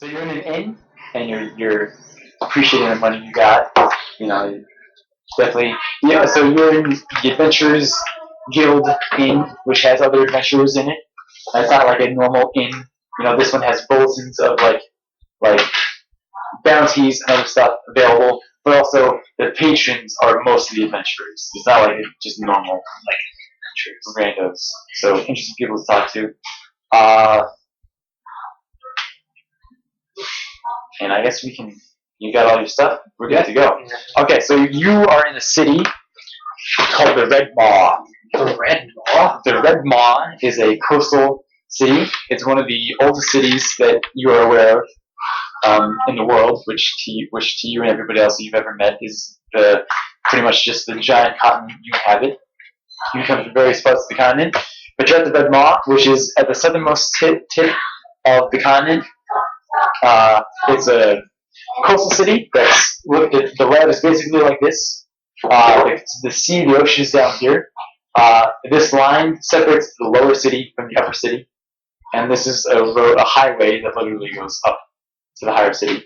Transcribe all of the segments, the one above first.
So you're in an inn, and you're appreciating the money you got. You know, definitely. Yeah. So you're in the Adventurers Guild Inn, which has other adventurers in it. It's not like a normal inn. You know, this one has bulletins of like bounties and other stuff available, but also the patrons are mostly adventurers. It's not like just normal like randos. So interesting people to talk to. And I guess we can. You got all your stuff. We're good to go. Okay, so you are in a city called the Red Maw. The Red Maw? The Red Maw is a coastal city. It's one of the oldest cities that you are aware of in the world, which to you and everybody else that you've ever met is pretty much just the giant continent you inhabit. You come from various parts of the continent, but you're at the Red Maw, which is at the southernmost tip of the continent. It's a coastal city the land is basically like this. The sea, the ocean is down here. This line separates the lower city from the upper city, and this is a highway that literally goes up to the higher city.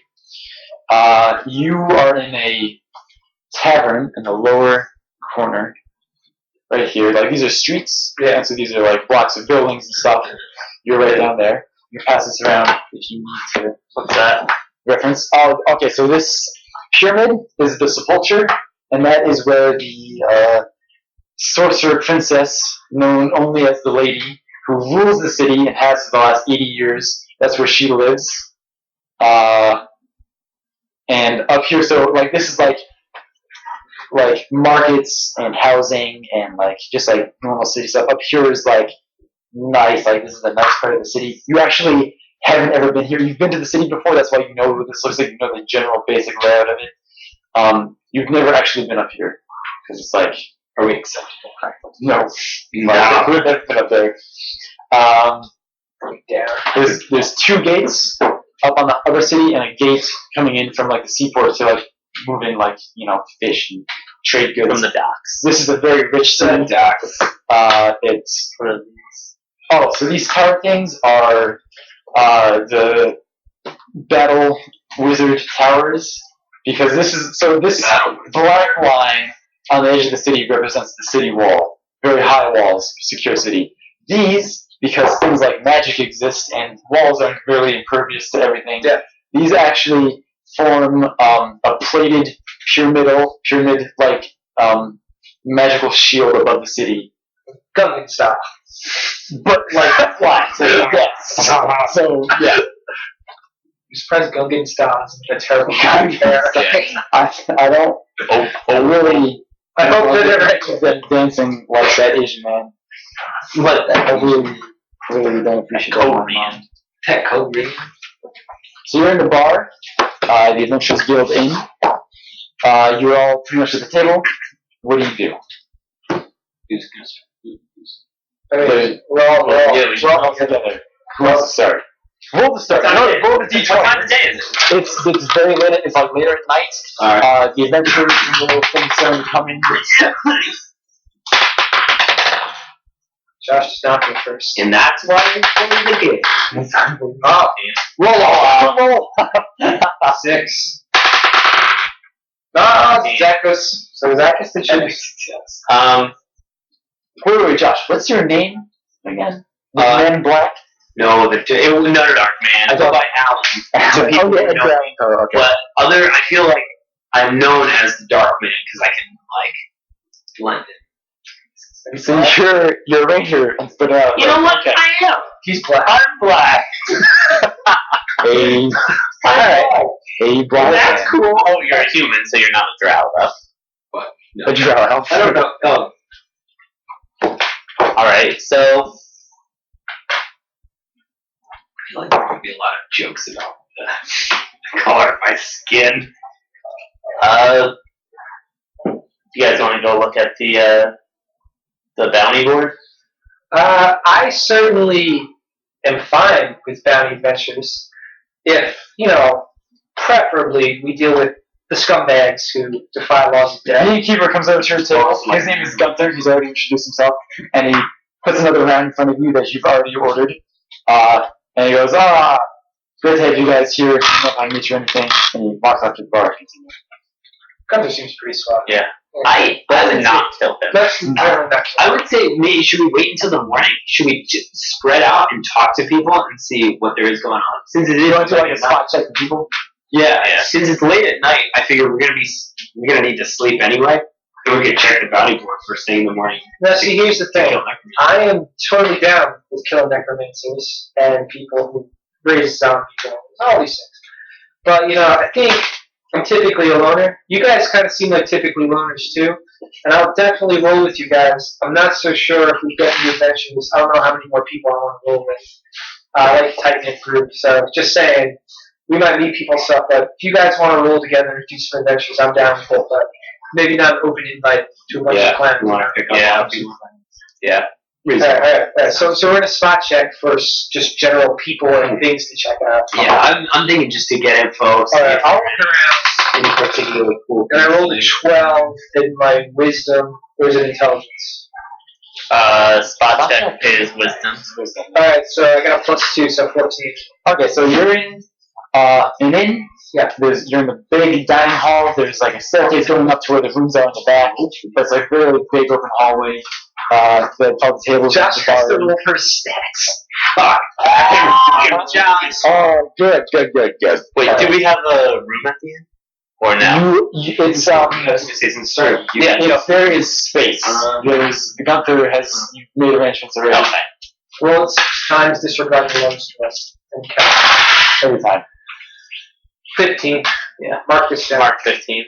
You are in a tavern in the lower corner, right here. Like these are streets, and so these are like blocks of buildings and stuff. You're right down there. You pass this around if you need to. What's that reference? Oh, okay. So this pyramid is the sepulcher, and that is where the sorcerer princess, known only as the Lady, who rules the city and has for the last 80 years. That's where she lives. And up here, so like this is like markets and housing and like just like normal city stuff. Up here is like nice, like this is the nice part of the city. You actually haven't ever been here. You've been to the city before, that's why you know what this looks like. You know the general basic layout of it. You've never actually been up here because it's like, are we acceptable? No, we've never been up there. There's two gates up on the other city and a gate coming in from like the seaport to like move in like fish and trade goods from the docks. This is a very rich city. Docks. It's so these card things are the battle wizard towers, because this black line on the edge of the city represents the city wall. Very high walls, secure city. These, because things like magic exist and walls aren't really impervious to everything, these actually form a plated pyramid like magical shield above the city. Gungan style. But like flat. So yeah. You surprised Gungan style is a terrible character. I don't. I hope that they're dancing like that Asian man. But I really don't appreciate that. That Korean. So you're in the bar, the Adventurers Guild Inn. You're all pretty much at the table. What do? We're all together. Who wants to start? Roll the start. Roll the d20. What time of day is it? It's very late. It's like later at night. Alright. The adventurers and little things starting to come in. Josh is not here first. And that's why it's playing the game. Roll. 6. Zacchus. So Zacchus the choose. Wait, Josh. What's your name again? The Man in Black? No, it was another Dark Man. I go by Alan. So people know me. Okay. But I feel like I'm known as the Dark Man because I can blend it. So you're a ranger instead of. You know what? I am. He's black. I'm black. Hey. Alright. Hey, black. That's cool. Oh, you're a human, so you're not a drow, though. What? No. A drow. I don't know. Oh. Alright, so I feel like there could be a lot of jokes about the color of my skin. You guys want to go look at the bounty board? I certainly am fine with bounty adventures if, preferably we deal with the scumbags who defy laws of death. The innkeeper comes over to your table. His name is Gunther. He's already introduced himself. And he puts another round in front of you that you've already ordered. And he goes, great to have you guys here. I don't know if I can meet you or anything. And he walks up to the bar and continues. Gunther seems pretty suave. Yeah. I would not kill him. I would say, maybe should we wait until the morning? Should we just spread out and talk to people and see what there is going on? Since it is like a spot check for people. Yeah. Since it's late at night, I figure we're gonna need to sleep anyway. And we can check the bounty board first thing in the morning. Now, see, here's the thing. I am totally down with killing necromancers and people who raise zombies and all these things. But, I think I'm typically a loner. You guys kind of seem like typically loners too. And I'll definitely roll with you guys. I'm not so sure if we get any adventures. I don't know how many more people I want to roll with. I like tight-knit group, so just saying. We might meet people and stuff, but if you guys want to roll together and do some adventures, I'm down with it. But maybe not an open invite to a bunch of clans. Yeah. Alright. So we're gonna spot check for just general people and things to check out. Yeah, I'm thinking just to get info. Alright, I'll look around. Any particularly cool. And I rolled a 12 in my wisdom. Or is it intelligence? Spot check is wisdom. Alright, so I got a +2, so 14. Okay, so you're in an inn. Yeah, you're in the big dining hall. There's like a staircase going up to where the rooms are in the back. There's like really big open hallway. All the tables. Josh has to roll for stats. Fuck. Josh. Oh, good. Wait, do we have a room at the end? Or now? It's there is space. Gunther has made arrangements already. Okay. Roll it 6 times, disregard the ones to us, and count. Every time. 15. Yeah. Mark this down. Mark 15.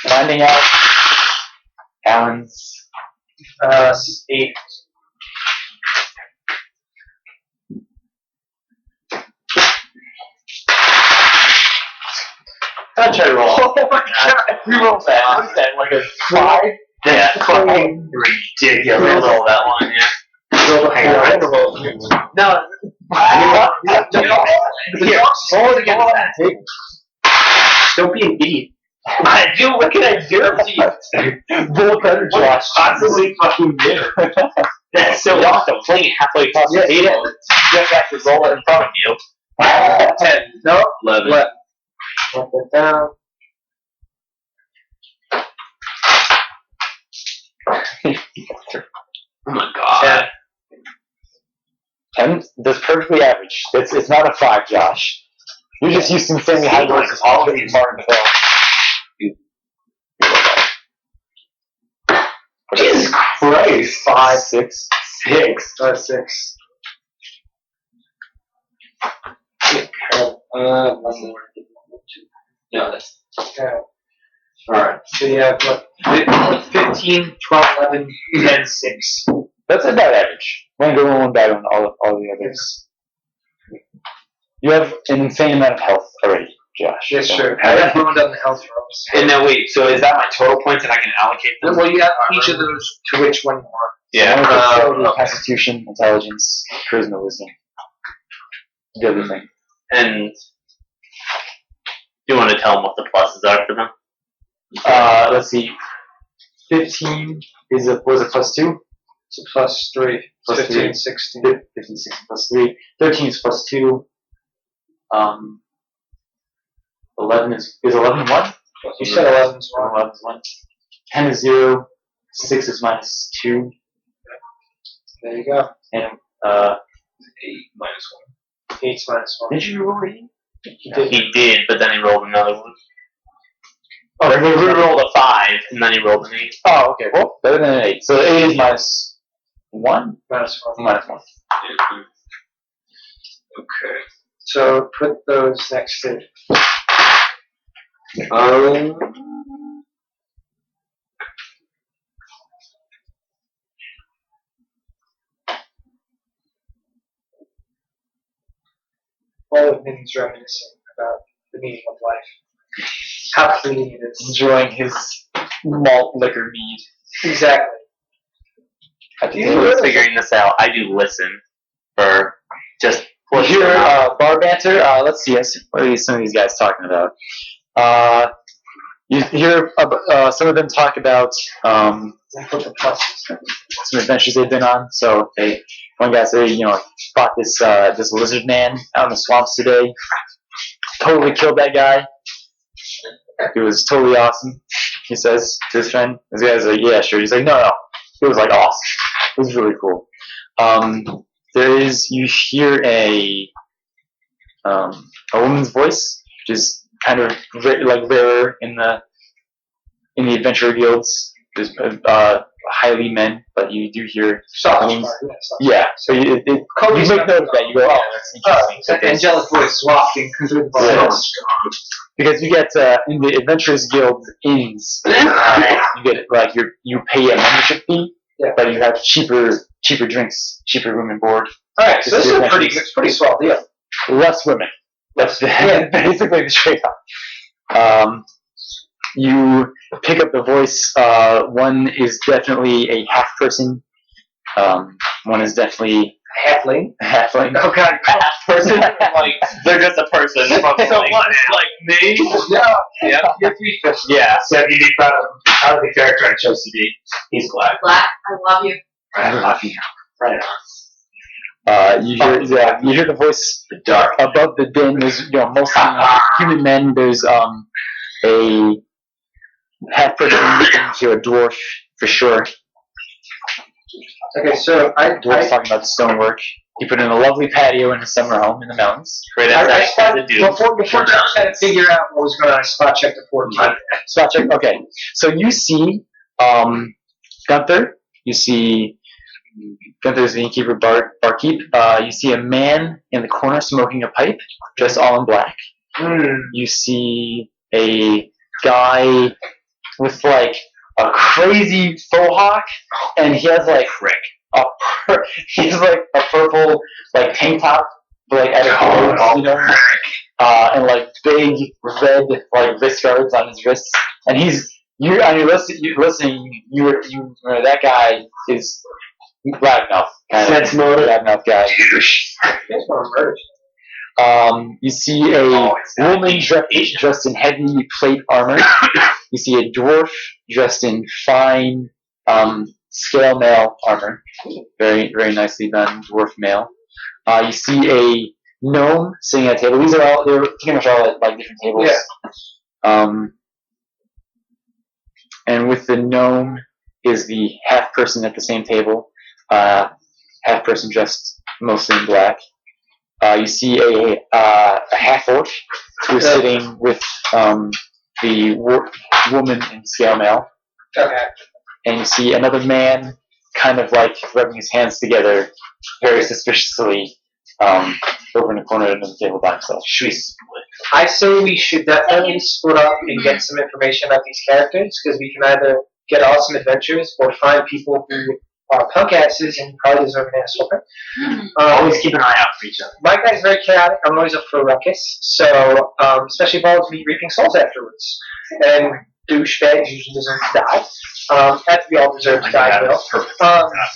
Finding out. Alan's 8. I'll try to roll. Oh my god! we rolled that. What is that? Like a 5? Yeah, fucking ridiculous. Roll that one, yeah. No. Here, roll it against that. Don't be an idiot. Dude, what can I do to you? Roll better, Josh. Possibly fucking do. That's so awesome. Playing it halfway across the table. You have to roll it in front of you. 10. No? 11. Mark that down. Oh my god. 10? That's perfectly average. It's not a 5, Josh. You're just used to insanely high rolls because all of these are in the bell. Jesus Christ. 5, 6. 6. 5, 6. No, that's... Okay. Alright. So you have what? 15, 12, 11, 10, 6. That's about average. I'm going to go one bad on all the others. You have an insane amount of health already, Josh. Yes, sure. I have ruined on the health rolls. And now wait, so is that my total points and I can allocate them? Well, you have each of those to which one you want. Yeah. Constitution, intelligence, charisma, wisdom. Do everything. And do you want to tell them what the pluses are for them? Let's see. 15 was a +2. It's a +3. Plus 15, 3. 16. 15, 16 +3. 13 is +2. 11 is 11 1? You said 11 is 1. 11 is 1. 10 is 0. 6 is -2. There you go. And 8 minus 1. 8's minus 1. did you roll 8? He did, but then he rolled another one. Oh, Or he rolled a 5, and then he rolled an 8. oh, okay. Well, better than an 8. So 8 is -1? Minus 1. -1. Okay. So put those next to. All of Minnie's reminiscing about the meaning of life. How fleeting it is. Enjoying his malt liquor mead. Exactly. Who's figuring this out? I do listen for just You hear bar banter. Let's see. What are some of these guys talking about? You hear some of them talk about Put the pluses. Some adventures they've been on. So one guy said, fought this lizard man out in the swamps today. Totally killed that guy. It was totally awesome. He says to his friend. This guy's like, yeah, sure. He's like, no. It was like awesome. It was really cool. You hear a woman's voice, which is kind of rarer in the adventure guilds. There's highly men, but you do hear songs. Yeah, so you make note of that. You go, oh, that's interesting. It's like angelic voice wafting through the bars. Because you get in the Adventurers Guild inns, you get you pay a membership fee, but you have cheaper drinks, cheaper room and board. All right, so this is a pretty swell deal. Less women. That's basically the trade-off. You pick up the voice. One is definitely a half person. One is definitely halfling. Oh god, half person. They're just a person. From someone like me. Yeah. You're three fish. Yeah. So you need out of the character I chose to be. He's black. Black. I love you. I love you. Right on. You hear the voice dark above the din. There's mostly human men. There's a half person, you a dwarf for sure. Okay, so dwarf's talking about stonework. He put in a lovely patio in his summer home in the mountains. Before trying to figure out what was going on, I spot checked the 14. Spot check. Okay, so you see Gunther. You see Gunther's the innkeeper, barkeep. You see a man in the corner smoking a pipe, dressed all in black. You see a guy with a crazy faux hawk, and he has a purple tank top, at his clothes, and big red wrist guards on his wrists, and that guy is loud enough, loud enough guy. You see a woman dressed in heavy plate armor. You see a dwarf dressed in fine scale mail armor. Very, very nicely done dwarf mail. You see a gnome sitting at a table. They're pretty much all at different tables. Yeah. And with the gnome is the half person at the same table. Half person dressed mostly in black. You see a half orc who's sitting with the woman in scale mail. Okay. And you see another man kind of rubbing his hands together very suspiciously over in the corner of the table by himself. Should we split? I say we should definitely split up and get some information about these characters, because we can either get awesome adventures or find people who are punk asses and probably deserve an ass whooping. Always keep an eye out for each other. My guy's very chaotic. I'm always up for a ruckus. So, especially if I was reaping souls afterwards. And douchebags usually deserve to die. Have to be all deserve to die, though.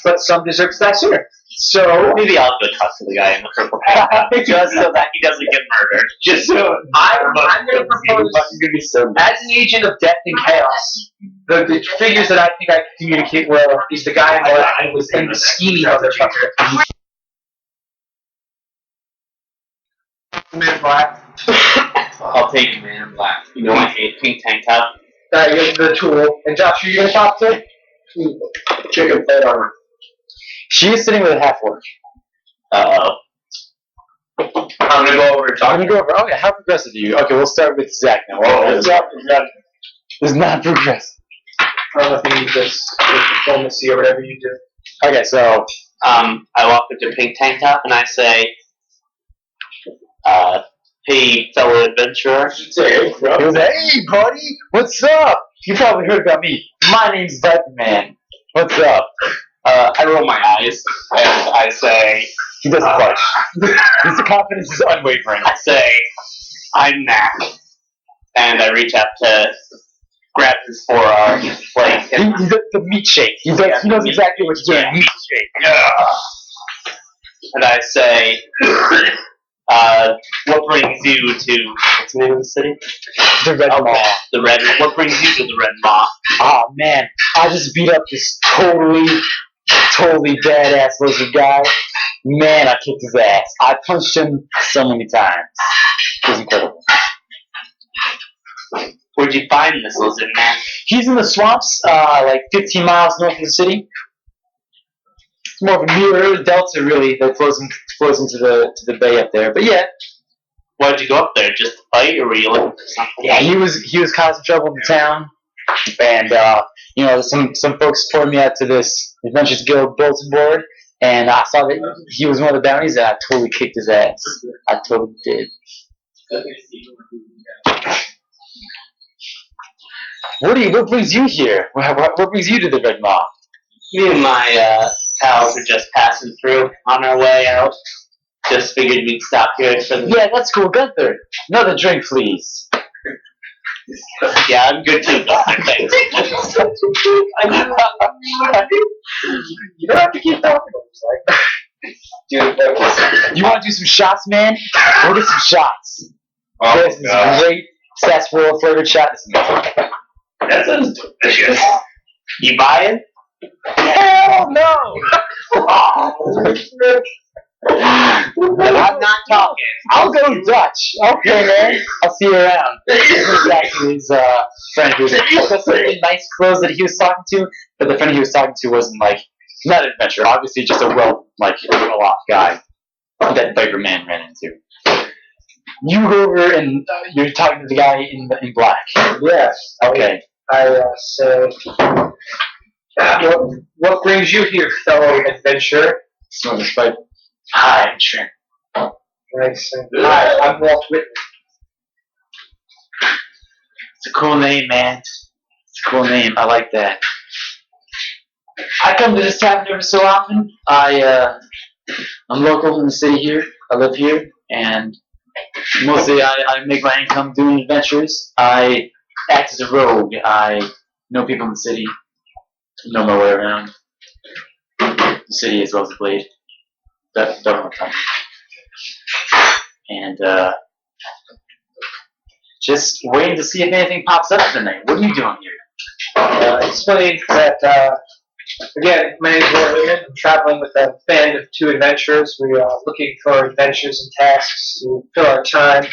But some deserve to die sooner. So maybe I'll go talk to the guy in the purple hat just so that he doesn't get murdered. Just so I'm going to propose, as an agent of death and chaos, the figures that I think I can communicate well is the guy in black who was in the scheming motherfucker. Man in black. I'll take man in black. You know I hate pink tank top. You're the tool. And Josh, are you going to talk to? Chicken plate armor. She is sitting with a half orc. I'm gonna go over and talk. Okay, how progressive are you? Okay, we'll start with Zach now. It's not progressive. I don't know if you need this diplomacy or whatever you do. Okay, so I walk up to Pink Tank Top and I say, "Hey, fellow adventurer." He goes, "Hey, buddy, what's up? You probably heard about me. My name's Batman. What's up?" I roll my eyes and I say, he doesn't budge. His confidence is unwavering. I say, "I'm Mac," and I reach out to grab his forearm, He the meat shake. He knows exactly what you're doing. Meat shake. Yeah. And I say, "What brings you to What's the name of the city? The Red Maw. The Red. What brings you to the Red Maw? Oh man, I just beat up this totally badass lizard guy. Man, I kicked his ass. I punched him so many times. It was incredible. Where'd you find this lizard, man? He's in the swamps, like 15 miles north of the city. It's more of a mirror delta, really, that flows into the bay up there. But yeah. Why'd you go up there? Just to fight, or were you looking for something? Yeah, he was causing trouble in the town, and some folks poured me out to this Adventures Guild bulletin board, and I saw that he was one of the bounties, and I totally kicked his ass. I totally did. What brings you here? What brings you to the Red Maw? Me and my pals are just passing through on our way out. Just figured we'd stop here for the... Yeah, that's cool. Gunther, another drink, please. Yeah, I'm good too, Gunther. Thanks. You don't have to keep talking. Dude, you want to do some shots, man? We'll get some shots. Oh, this is a great sarsaparilla flavored shot. That sounds delicious. You buying? Hell no! I'm not talking. I'll go Dutch. Okay, man. I'll see you around. This is actually his friend who was in nice clothes that he was talking to, but the friend he was talking to wasn't not an adventurer. Obviously, just a well-off guy that Biker Man ran into. You go over and you're talking to the guy in black. Yes. Okay. I say, what brings you here, fellow adventurer? So just like, hi, sure. Nice. Hi, I'm Walt Whitman. It's a cool name, man. It's a cool name. I like that. I come to this tavern every so often. I'm local in the city here. I live here, and mostly I make my income doing adventures. I act as a rogue. I know people in the city. Know my way around the city as well as the blade. Don't want to tell me. And just waiting to see if anything pops up tonight. What are you doing here? Explain that, again, my name is Walt Whitman. I'm traveling with a band of 2 adventurers. We are looking for adventures and tasks to fill our time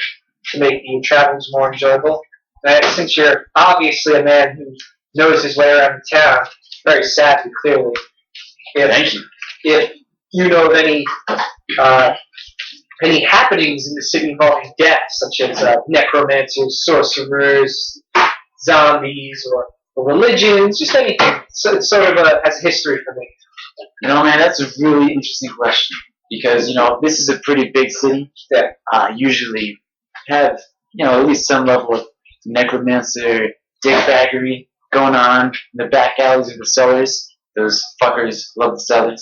to make the travels more enjoyable. And since you're obviously a man who knows his way around the town, very savvy, clearly. Thank you. If you know of any happenings in the city involving death, such as necromancers, sorcerers, zombies, or religions, just anything. So it sort of has a history for me. Man, that's a really interesting question because this is a pretty big city that usually have at least some level of necromancer, dickbaggery going on in the back alleys of the cellars. Those fuckers love the cellars.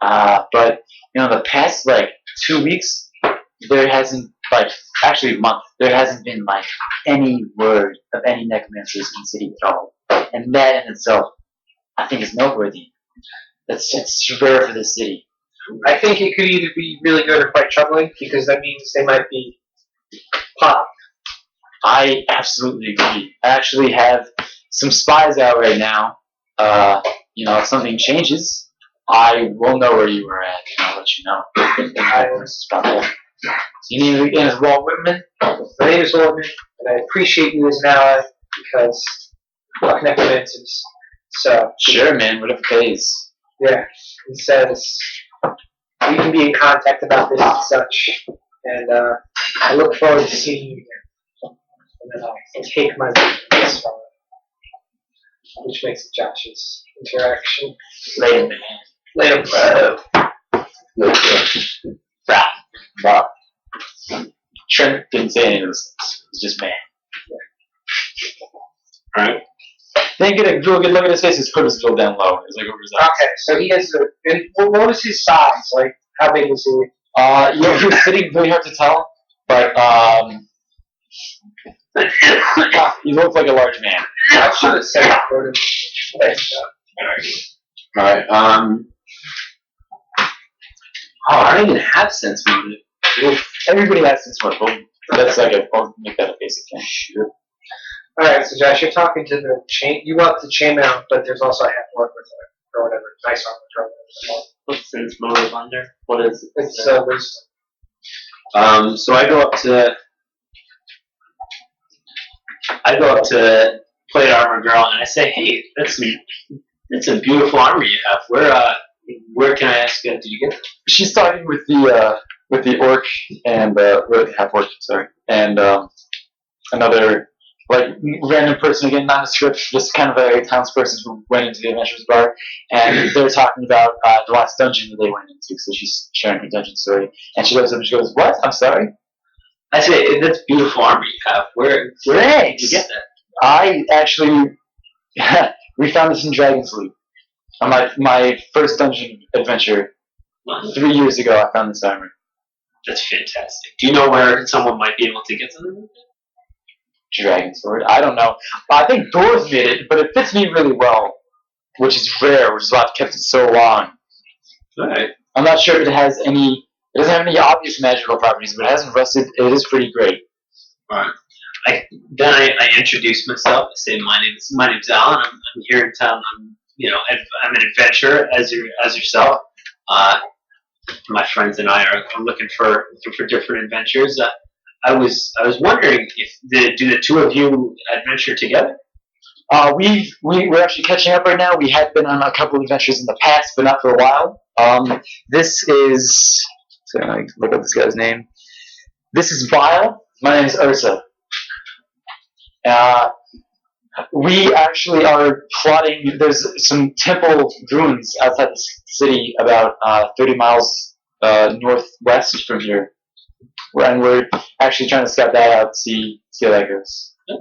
But the past 2 weeks, there hasn't actually a month. There hasn't been any word of any necromancers in the city at all. And that in itself, I think, is noteworthy. It's rare for the city. I think it could either be really good or quite troubling because that means they might be pop. I absolutely agree. I actually have some spies out right now. If something changes, I will know where you were at, and I'll let you know. Your name is Walt Whitman? My name is Walt Whitman, and I appreciate you as an ally because fuck necromancers. So sure, man, whatever pays. Yeah, he says we can be in contact about this and such, and I look forward to seeing you again. And then I'll take my leave from this fellow, which makes it Josh's interaction. Later, man. Later, Bob. Trent didn't say any of those things. It's just man. Alright. Then get a real good look at his face. His hood is still down low. It's over his eyes. Okay, so he has what was his size? How big was he? He was sitting really hard to tell, but he looked like a large man. I should have said that for him. Alright, I don't even have sense motive. Oof. Everybody has things more important. That's like I'll make that a basic thing. Sure. All right, so Josh, you're talking to the chain. You want the chainmail, but there's also a half work with it or whatever. Nice armor or whatever. What's this motive under? What is it? It's wisdom. So I go up to plate armor girl and I say, "Hey, that's a beautiful armor you have. Where can I ask you? Did you get it?" She's talking with the orc and with half orc, sorry, and another like random person again, not a script, just kind of a townsperson who went into the adventurers bar, and they're talking about the last dungeon that they went into. So she's sharing her dungeon story, and she goes up and she goes, "What? I'm sorry." I say, "That's beautiful armor you have. Where did you get that?" I actually we found this in Dragon's Loop. On my first dungeon adventure 3 years ago, I found this armor. That's fantastic. Do you know where someone might be able to get something like that? Dragon sword? I don't know. I think Doors made it, but it fits me really well, which is rare, which is why I've kept it so long. Alright. I'm not sure if it has any. It doesn't have any obvious magical properties, but it hasn't rusted. It is pretty great. Alright. I introduce myself. I say, my name's Alan. I'm here in town. I'm an adventurer as yourself. My friends and I are looking for different adventures. I was wondering do the two of you adventure together? We're actually catching up right now. We had been on a couple of adventures in the past, but not for a while. This is. So I look up this guy's name. This is Vile. My name is Ursa. We actually are plotting. There's some temple ruins outside the city, about 30 miles northwest from here, and we're actually trying to scout that out, see how that goes. Do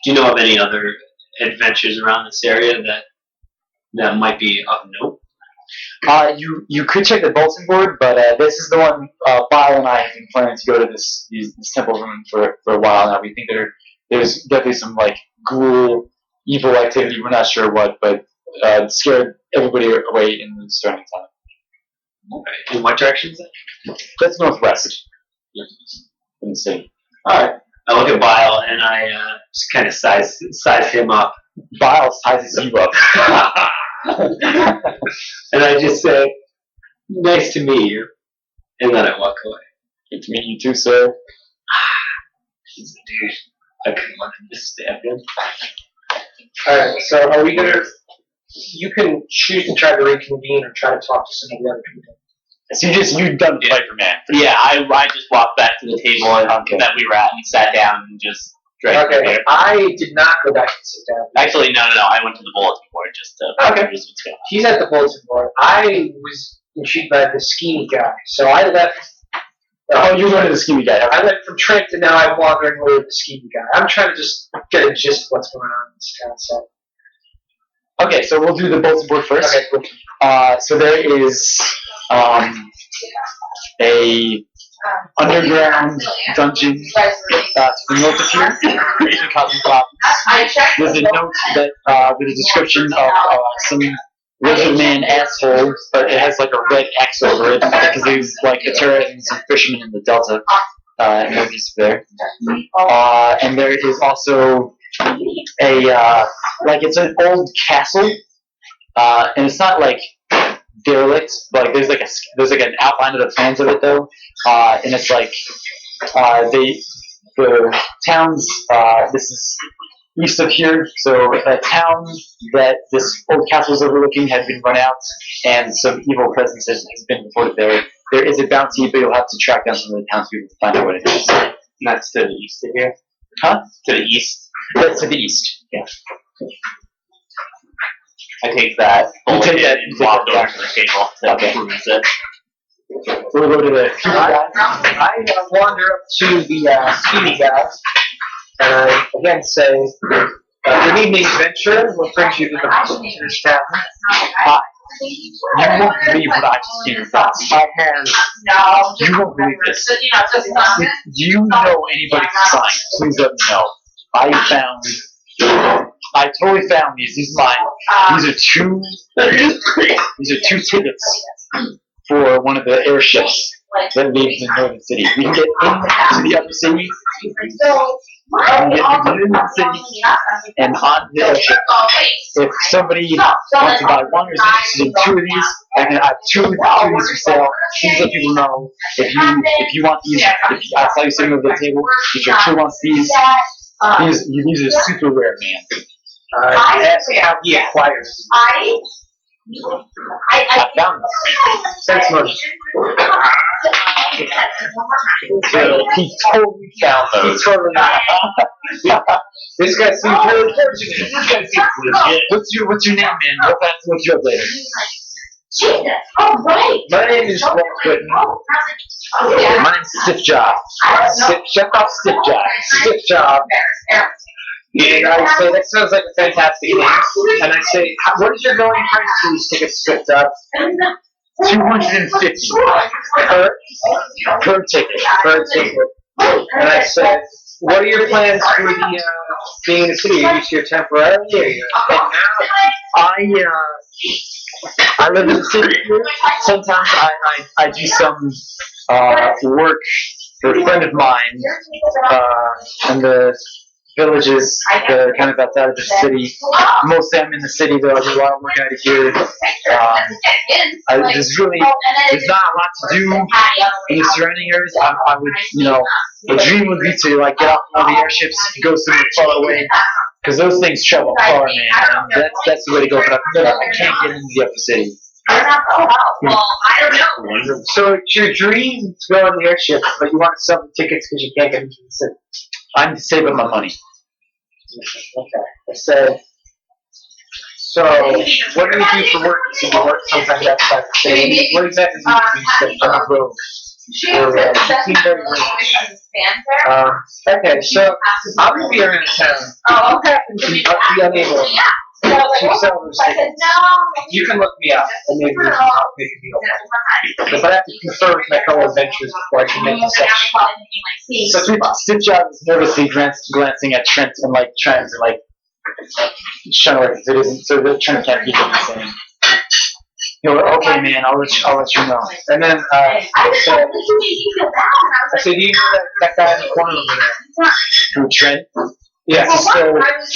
you know of any other adventures around this area that might be of note? You could check the bulletin board, but this is the one. Bile and I have been planning to go to this temple ruin for a while now. We think there's definitely some like ghoul, evil activity. We're not sure what, but scared everybody away in the surrounding town. Okay. In what direction is that? That's northwest. In the city. Alright. I look at Bile and I just kind of size him up. Bile sizes you up. And I just say, "Nice to meet you." And then I walk away. Good to meet you too, sir. He's a dude. I couldn't let him just stab him. Alright, so are we gonna... You can choose to try to reconvene or try to talk to some of the other people. So you've done fight for man. Yeah, I just walked back to the table that we were at and sat down and just drank beer. I did not go back and sit down. Actually, no. I went to the bulletin board just to what's going on. He's at the bulletin board. I was intrigued by the skinny guy, so I left. You went to the skinny guy. I went from Trent to now I'm wandering over to the skinny guy. I'm trying to just get a gist of what's going on in this town. So. Okay, so we'll do the bulletin board first. Okay, cool. So there is a underground dungeon to the north of here. There's a note that with a description of some lizard man asshole, but it has like a red X over it because there's like a turret and some fishermen in the delta northeast there. And there is also it's an old castle, and it's not like derelict, but like there's like an outline of the plans of it though, and it's like the towns. This is east of here, so a town that this old castle is overlooking had been run out, and some evil presence has been reported there. There is a bounty, but you'll have to track down some of the townspeople to find out what it is. And that's to the east of here? Huh? To the east? That's to the east, yeah. I take that bulletin and walk over to the table to peruse it. So we'll go to the I wander up to the skinny guy, and I again say, "Good evening, adventurer. What brings you to the visitor's town?" You won't believe what I just seen. You won't believe this. If you know anybody from science, please let me know. I totally found these. These are mine. These are two tickets for one of the airships. that lives in Northern City. We can get into the other cities. We can get into the city and on the airship. If somebody wants to buy one or is interested in two of these, I have two of these for sale. Please let people know if you want these. If I saw you sitting over the table, if your kid wants these are super rare, man. Ask how he acquired. I found them. Thanks, money. He totally found those. He totally This guy seems really fortunate. This guy seems legit. What's your name, man? We'll have to look you up later. My name is Walt Whitman. My name's Stiff Job. Check out Stiff Job. Stiff Job. And I say, that sounds like a fantastic name. And I say, what is your going price for these tickets, Stiff Job? $250 per ticket. Per ticket. And I said, what are your plans for the being in the city? Are you here temporarily? Or are you I live in the city here. Sometimes I do some work for a friend of mine in the villages that are kind of outside of the city. Mostly I'm in the city though. I do a lot of work out of here. There's not a lot to do in the surrounding areas. I would, the dream would be to like get off one of the airships, go somewhere far away. Because those things travel far, man. That's the way to go. But I can't get into the upper city. Well, I don't know. So it's your dream to go on the airship, but you want to sell the tickets because you can't get into the city. I'm saving my money. Okay. I said, so what do you do for work? So you work sometimes outside the city. What exactly do you do? I'm a rogue. Okay, so I'm going to be around town. I'll be unable to sell those tickets. You can look me up and maybe we can talk make a deal. But I have to confer with my fellow adventurers before I can make a session. So Stitch Job is nervously glancing at Trent and like trying to show it if it isn't, so that Trent can't keep it the same. Okay, man, I'll let you know. And then I said, do you know that guy in the corner over there? Who, Trent? Yeah. He's so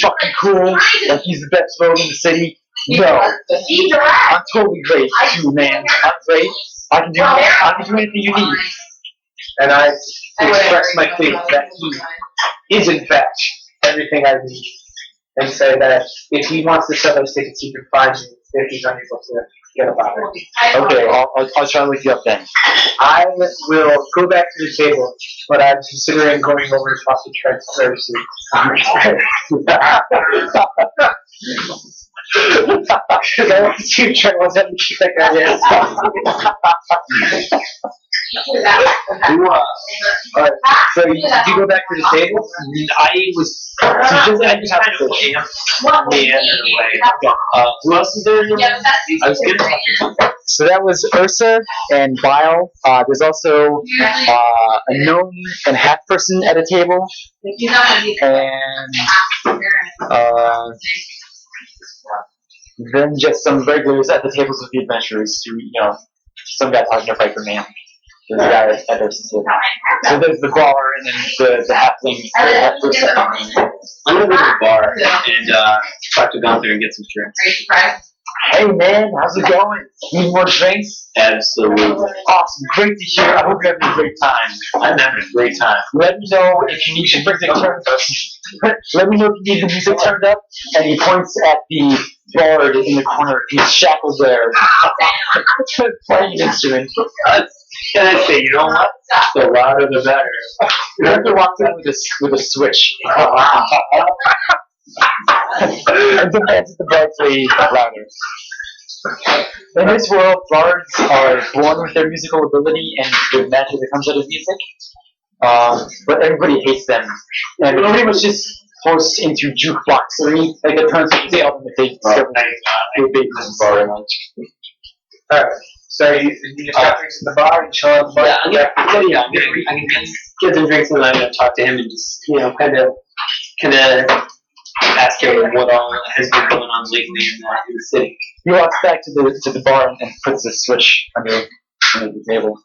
fucking cool. Like he's the best road in the city. No, I'm totally great too, man. I'm great. I can do anything you need. And I express my faith that he is in fact everything I need, and say that if he wants to sell those tickets, he can find me if he's unable to get about it. Okay, I'll try to look you up then. I will go back to the table, but I'm considering going over to talk to Trent Thursday. Because I want to see if Trent wants to keep that guy in. So did you go back to the table? I just kind of camp man in a way. Who else is there? I was good. So that was Ursa and Bile. There's also a gnome and half person at a table, and then just some regulars at the tables with the adventurers. Who, some guy talking to Viper Man. There's a guy at Ursa's table. So there's the bar and then the halfling. I'm gonna go to the bar and talk to Gunther and get some drinks. Hey man, how's it going? Need more drinks? Absolutely. Awesome, great to hear. I hope you're having a great time. I'm having a great time. Let me know if you need your music turned up. Let me know if you need the music turned up. And he points at the bard in the corner. He's shackled there, playing an instrument. And I say, you know what? The louder the better. You have to walk in with a switch. And demands that the bard play louder. In this world, bards are born with their musical ability and the magic that comes out of music. But everybody hates them. And they're pretty much just forced into jukeboxery. Like the parents would say, if they discover big bar. Alright. So you just got drinks at the bar and chill at the bar? Yeah, I can get some drinks and I'm going to talk to him and just, kind of ask him what all has been going on lately in the city. He walks back to the bar and puts the switch under the table.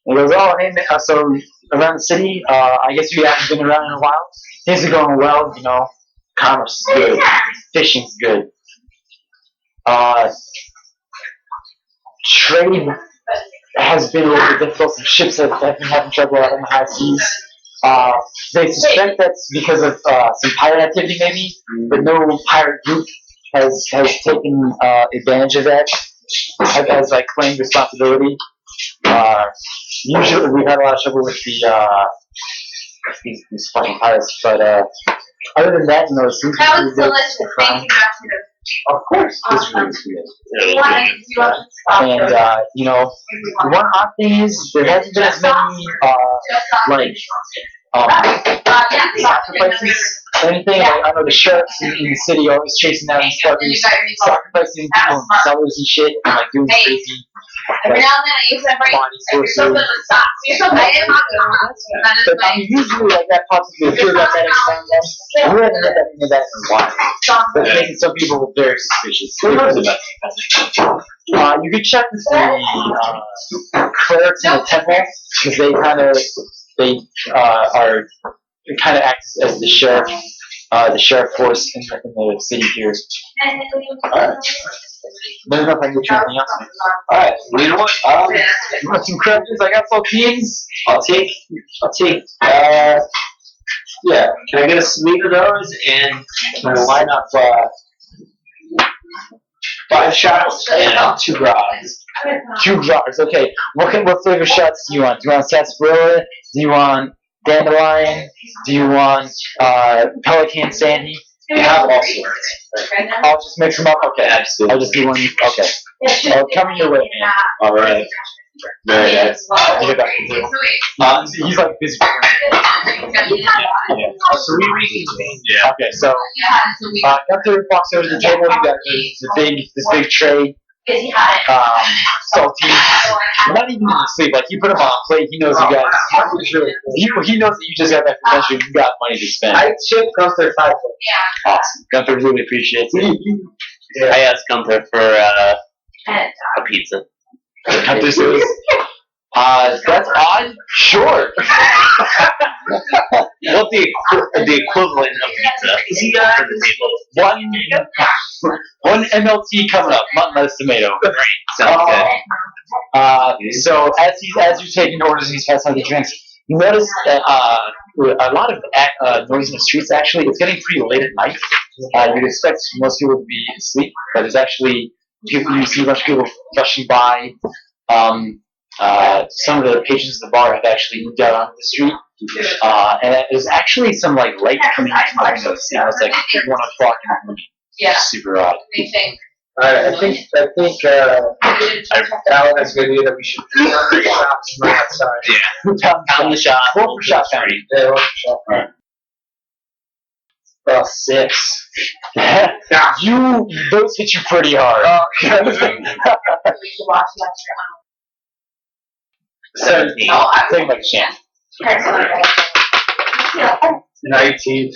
He goes, oh, hey, man, so around the city, I guess you haven't been around in a while. Things are going well, you know. Commerce is good. Fishing's good. Trade has been a little bit difficult. Some ships have been having trouble out on the high seas. They suspect that's because of some pirate activity, maybe, but no pirate group has taken advantage of that. Has like claimed responsibility. Usually, we've had a lot of trouble with these fucking pirates, but other than that, you know, it seems to be That was delicious. Thank you, Dr. of course, it's really good. And you know, the one odd thing is there hasn't been as many like sacrifices or anything. Like, I know the sheriffs in the city are always chasing down these fuckers, sacrificing people in cellars and shit, and like doing crazy Every now and then I use that right. body You're so sorcery. good with socks. You're so bad at that is But I mean, usually like that pops up with a that explains that. We haven't heard that in that in a while. But making some people very suspicious. You could check with the clerics in the temple because they kind of act as the sheriff force in the city here. Alright. There's nothing I can get you anything else. Alright, well, you know what? You want some crackers? I got saltines. I'll take, yeah, can I get a sleeve of those and can I line up, 5 shots and 2 groggs? 2 jars. Okay. What flavor shots do you want? Do you want sarsaparilla? Do you want dandelion? Do you want pelican sandy? You have all sorts. I'll just mix them up. Okay. Absolutely. I'll just do one. Okay. Coming your way, man. Alright. Very nice. I'll get back to you. He's like busy. Yeah. So we reconvene. Yeah. Okay. So Gunther walks over to the table. You got this big tray. Salty. Not even in the sleep. Like, he put them on a plate. He knows you guys. He knows that you just got back from adventure. You got money to spend. I tip Gunther 5 foot. Awesome. Gunther really appreciates it. I asked Gunther for a pizza. Gunther says, that's odd? Sure. What's the equivalent of pizza? For the table? One MLT coming up. Mutton, lettuce, tomato. Great. Sounds good. So as you're taking orders and he's passing out the drinks, you notice that a lot of noise in the streets. Actually, it's getting pretty late at night. You'd expect most people to be asleep, but there's actually you see a bunch of people rushing by. Some of the patrons of the bar have actually moved out onto the street, and there's actually some like light coming into the windows. You know, it's like 1 o'clock in the morning. Yeah. Super odd. Alright, I think Alan has a good idea that we should do shots from outside. Yeah. Count the shot. Roll for shot counting. Yeah, roll for shot. Alright. 6. Those hit you pretty hard. 17. Take like a chance. 19.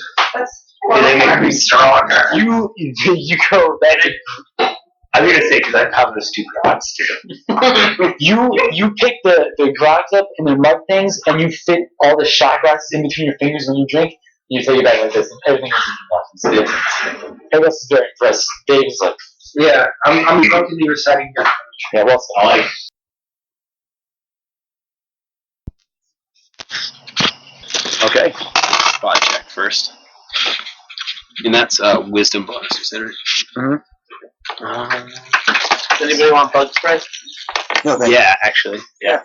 They make me stronger. You go back. I'm gonna say because I have those 2 groggs too. You pick the grogs up in the mug things, and you fit all the shot glasses in between your fingers when you drink. And you take it back like this, and everything is in the Everyone is very impressed. Dave is like, Yeah, I'm drunkenly reciting that. yeah, well said. I like. Okay. Spot check first. And that's wisdom bonus, consider. Does anybody want bug spray? No, yeah, actually. Yeah.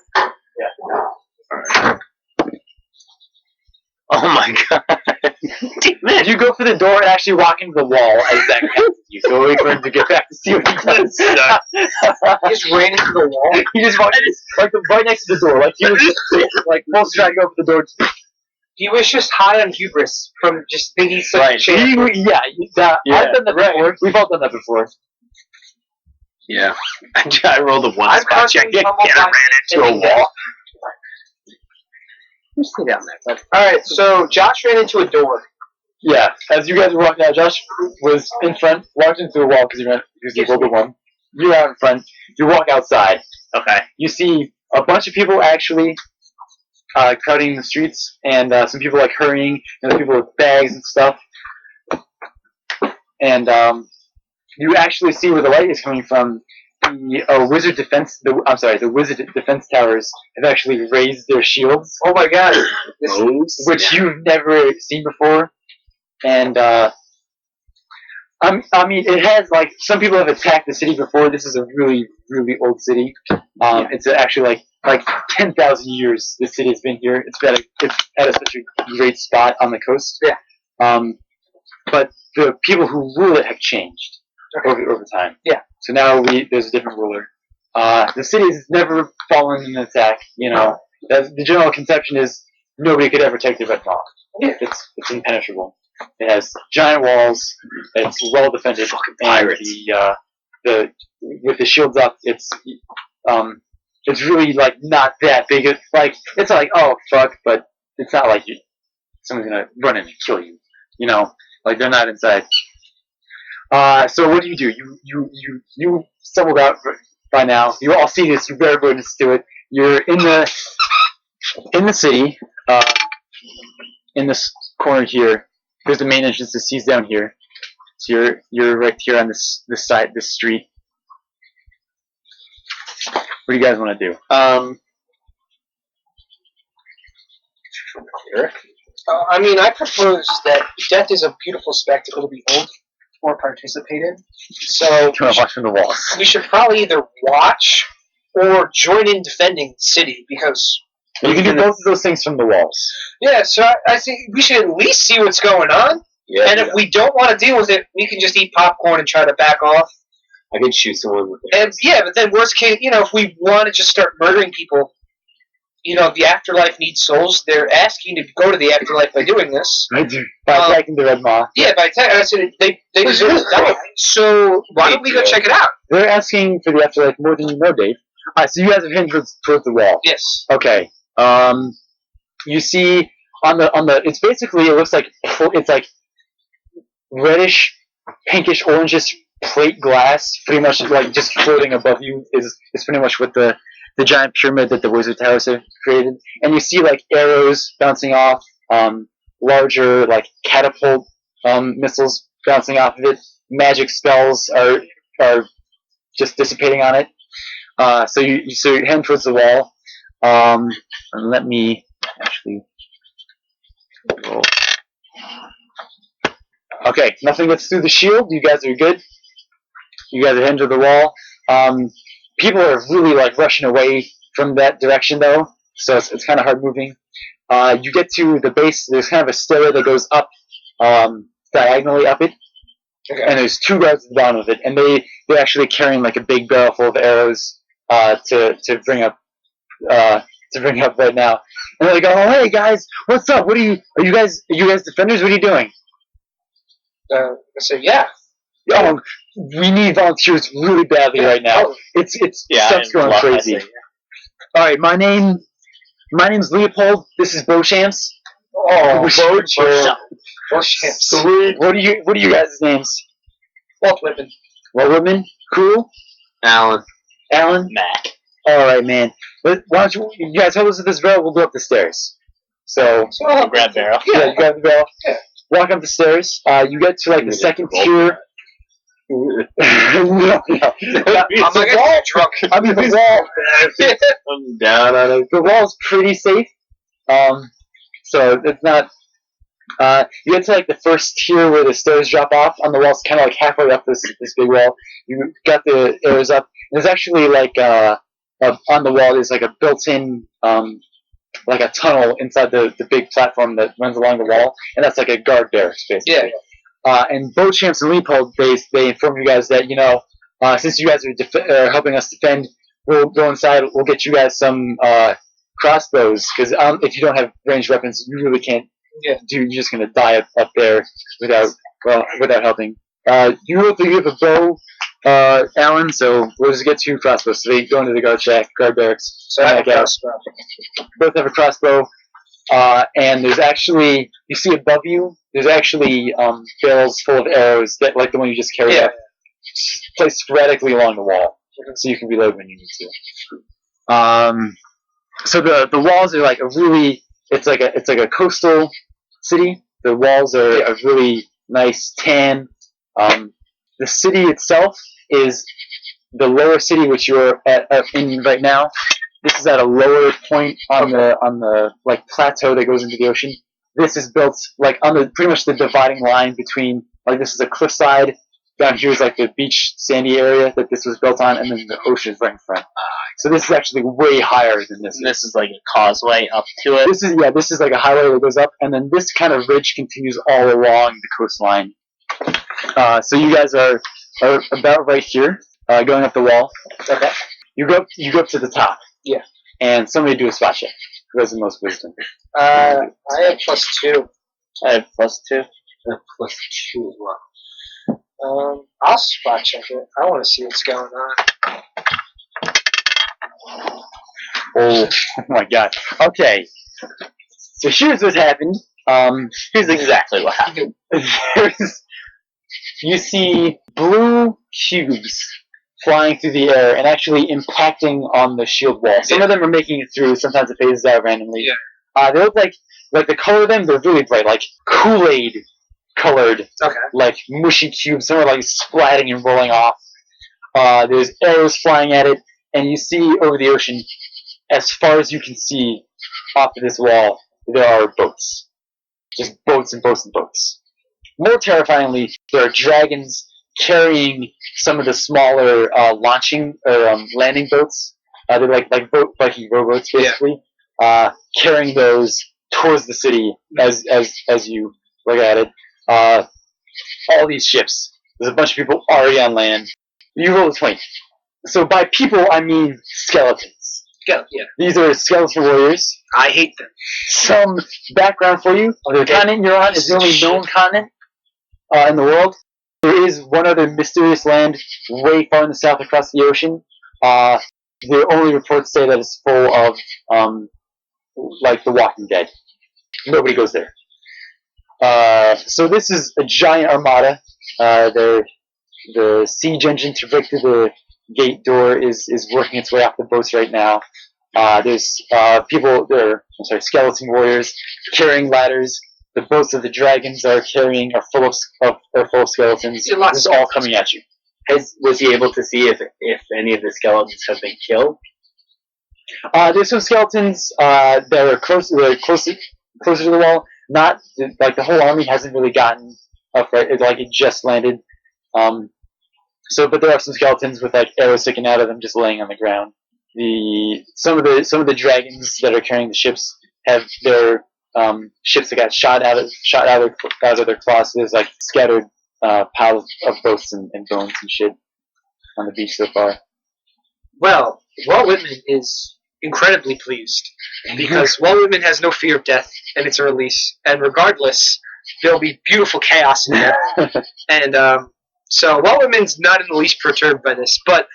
Oh my god. Man, you go for the door and actually walk into the wall as that happens. You so wait for him to get back to see what he does. He just ran into the wall. He just walked like right next to the door. Like he was just like full stride go for the door. He was just high on hubris from just thinking such Right. a chance. I've done that before. We've all done that before. Yeah. I rolled a 1 I'm spot check. constantly Yeah, humbled I by ran into a wall. Just stay down there. Alright, so Josh ran into a door. Yeah, as you guys were walking out, Josh was in front, walked into the wall because he rolled the 1. You're out in front. You walk outside. Okay. You see a bunch of people actually crowding the streets, and some people like hurrying, and people with bags and stuff. And you actually see where the light is coming from. The wizard defense towers have actually raised their shields. Oh my god! Which you've never seen before. And I mean, it has like some people have attacked the city before. This is a really, really old city. It's actually like 10,000 years. This city has been here. It's at such a great spot on the coast. Yeah. But the people who rule it have changed over time. Yeah. So now there's a different ruler. The city has never fallen in an attack. You know, the general conception is nobody could ever take the Red Maw. Yeah. It's impenetrable. It has giant walls. It's well defended. Fucking pirates. And with the shields up, it's really like not that big. It's not like oh fuck, but it's not like someone's gonna run in and kill you. You know, like they're not inside. So what do? You stumbled out by now. You all see this. You bear witness to it. You're in the city. In this corner here. There's the main entrance to C's down here. So you're right here on this street. What do you guys want to do? I mean, I propose that death is a beautiful spectacle to behold or participate in. So You want to watch from the walls. we should probably either watch or join in defending the city because. You can do both of those things from the walls. Yeah, so I think we should at least see what's going on. Yeah, and if we don't want to deal with it, we can just eat popcorn and try to back off. I could shoot someone with it. And yeah, but then worst case, if we want to just start murdering people, the afterlife needs souls. They're asking to go to the afterlife by doing this. I do. By attacking the Red Maw. Yeah, by attacking. I said they deserve to die. So why don't we go check it out? They're asking for the afterlife more than you know, Dave. Alright, so you guys are heading towards the wall. Yes. Okay. You see on the it looks like it's like reddish, pinkish, orangish plate glass, pretty much like just floating above you is pretty much what the giant pyramid that the wizard towers have created. And you see like arrows bouncing off, larger like catapult missiles bouncing off of it. Magic spells are just dissipating on it. So you're heading towards the wall. And let me actually roll. Okay, nothing gets through the shield. You guys are good. You guys are heading to the wall. People are really like rushing away from that direction though, so it's kind of hard moving. You get to the base. There's kind of a stair that goes up diagonally up it, and there's two guards at the bottom of it, and they're actually carrying like a big barrel full of arrows to bring up right now. And they go, "Oh, hey guys, what's up? Are you guys defenders? What are you doing?" I said, yeah. Oh, we need volunteers really badly right now. It's stuff's going crazy. All right, my name's Leopold. This is Beauchamps. Oh, Beauchamps. So what are you guys' names? Walt Whitman. Walt Whitman. Cool. Alan. Mac. All right, man. Why don't you guys hold us to this barrel? We'll go up the stairs. So I'll grab barrel. yeah, you grab the barrel. Yeah. Walk up the stairs. You get to like the second tier. No. I'm not gonna get drunk. I mean, the wall. I'm down on it. The wall's pretty safe. So it's not. You get to like the first tier where the stairs drop off on the wall's kind of like halfway up this big wall. You got the arrows up. There's actually like on the wall there's like a built-in like a tunnel inside the big platform that runs along the wall, and that's like a guard barracks basically. Yeah. And Beauchamps and Leopold, they inform you guys that since you guys are helping us defend, we'll go inside. We'll get you guys some crossbows because if you don't have ranged weapons, you really can't. Yeah. You're just gonna die up there without helping. You have a bow, Alan. So we'll just get 2 crossbows. So they go into the guard barracks. So I have a crossbow. Both have a crossbow. And there's actually, you see above you, there's actually barrels full of arrows that, like the one you just carried up, placed sporadically along the wall, so you can reload when you need So the walls are like it's like a coastal city. The walls are a really nice tan. The city itself is the lower city which you're in right now. This is at a lower point on the like plateau that goes into the ocean. This is built like on the pretty much the dividing line between like this is a cliffside. Down here is like the beach sandy area that this was built on, and then the ocean is right in front. So this is actually way higher than this. This is like a causeway up to it. This is like a highway that goes up, and then this kind of ridge continues all along the coastline. So you guys are about right here, going up the wall. Okay. You go up to the top. Yeah. And somebody do a spot check. Who has the most wisdom? I have +2. I have +2. +2 as well. I'll spot check it. I want to see what's going on. Oh my god. Okay. So here's what happened. Here's exactly what happened. You see blue cubes flying through the air and actually impacting on the shield wall. Some of them are making it through. Sometimes it phases out randomly. Yeah. They look like the color of them. They're really bright, like Kool-Aid colored, like mushy cubes. Some are like splatting and rolling off. There's arrows flying at it, and you see over the ocean, as far as you can see, off of this wall, there are boats. Just boats and boats and boats. More terrifyingly, there are dragons carrying some of the smaller launching or landing boats. They're like Viking rowboats, basically. Carrying those towards the city as you look at it. All these ships. There's a bunch of people already on land. You roll a 20. So by people, I mean skeletons. Yeah. These are skeleton warriors. I hate them. Some background for you. The continent you're on is the only known continent in the world. There is one other mysterious land way far in the south across the ocean. The only reports say that it's full of, like The Walking Dead. Nobody goes there. So this is a giant armada. The siege engine to break through the gate door is working its way off the boats right now. There's skeleton warriors carrying ladders. The boats of the dragons are full of skeletons. This is all coming at you. Was he able to see if any of the skeletons have been killed? There's some skeletons that are closer to the wall. Not like the whole army hasn't really gotten up right. It's like it just landed. But there are some skeletons with like arrows sticking out of them, just laying on the ground. Some of the dragons that are carrying the ships have their ships that got shot out of their claws. So there's like scattered piles of boats and bones and shit on the beach so far. Well, Walt Whitman is incredibly pleased because Walt Whitman has no fear of death, and it's a release. And regardless, there'll be beautiful chaos in there. And so Walt Whitman's not in the least perturbed by this, but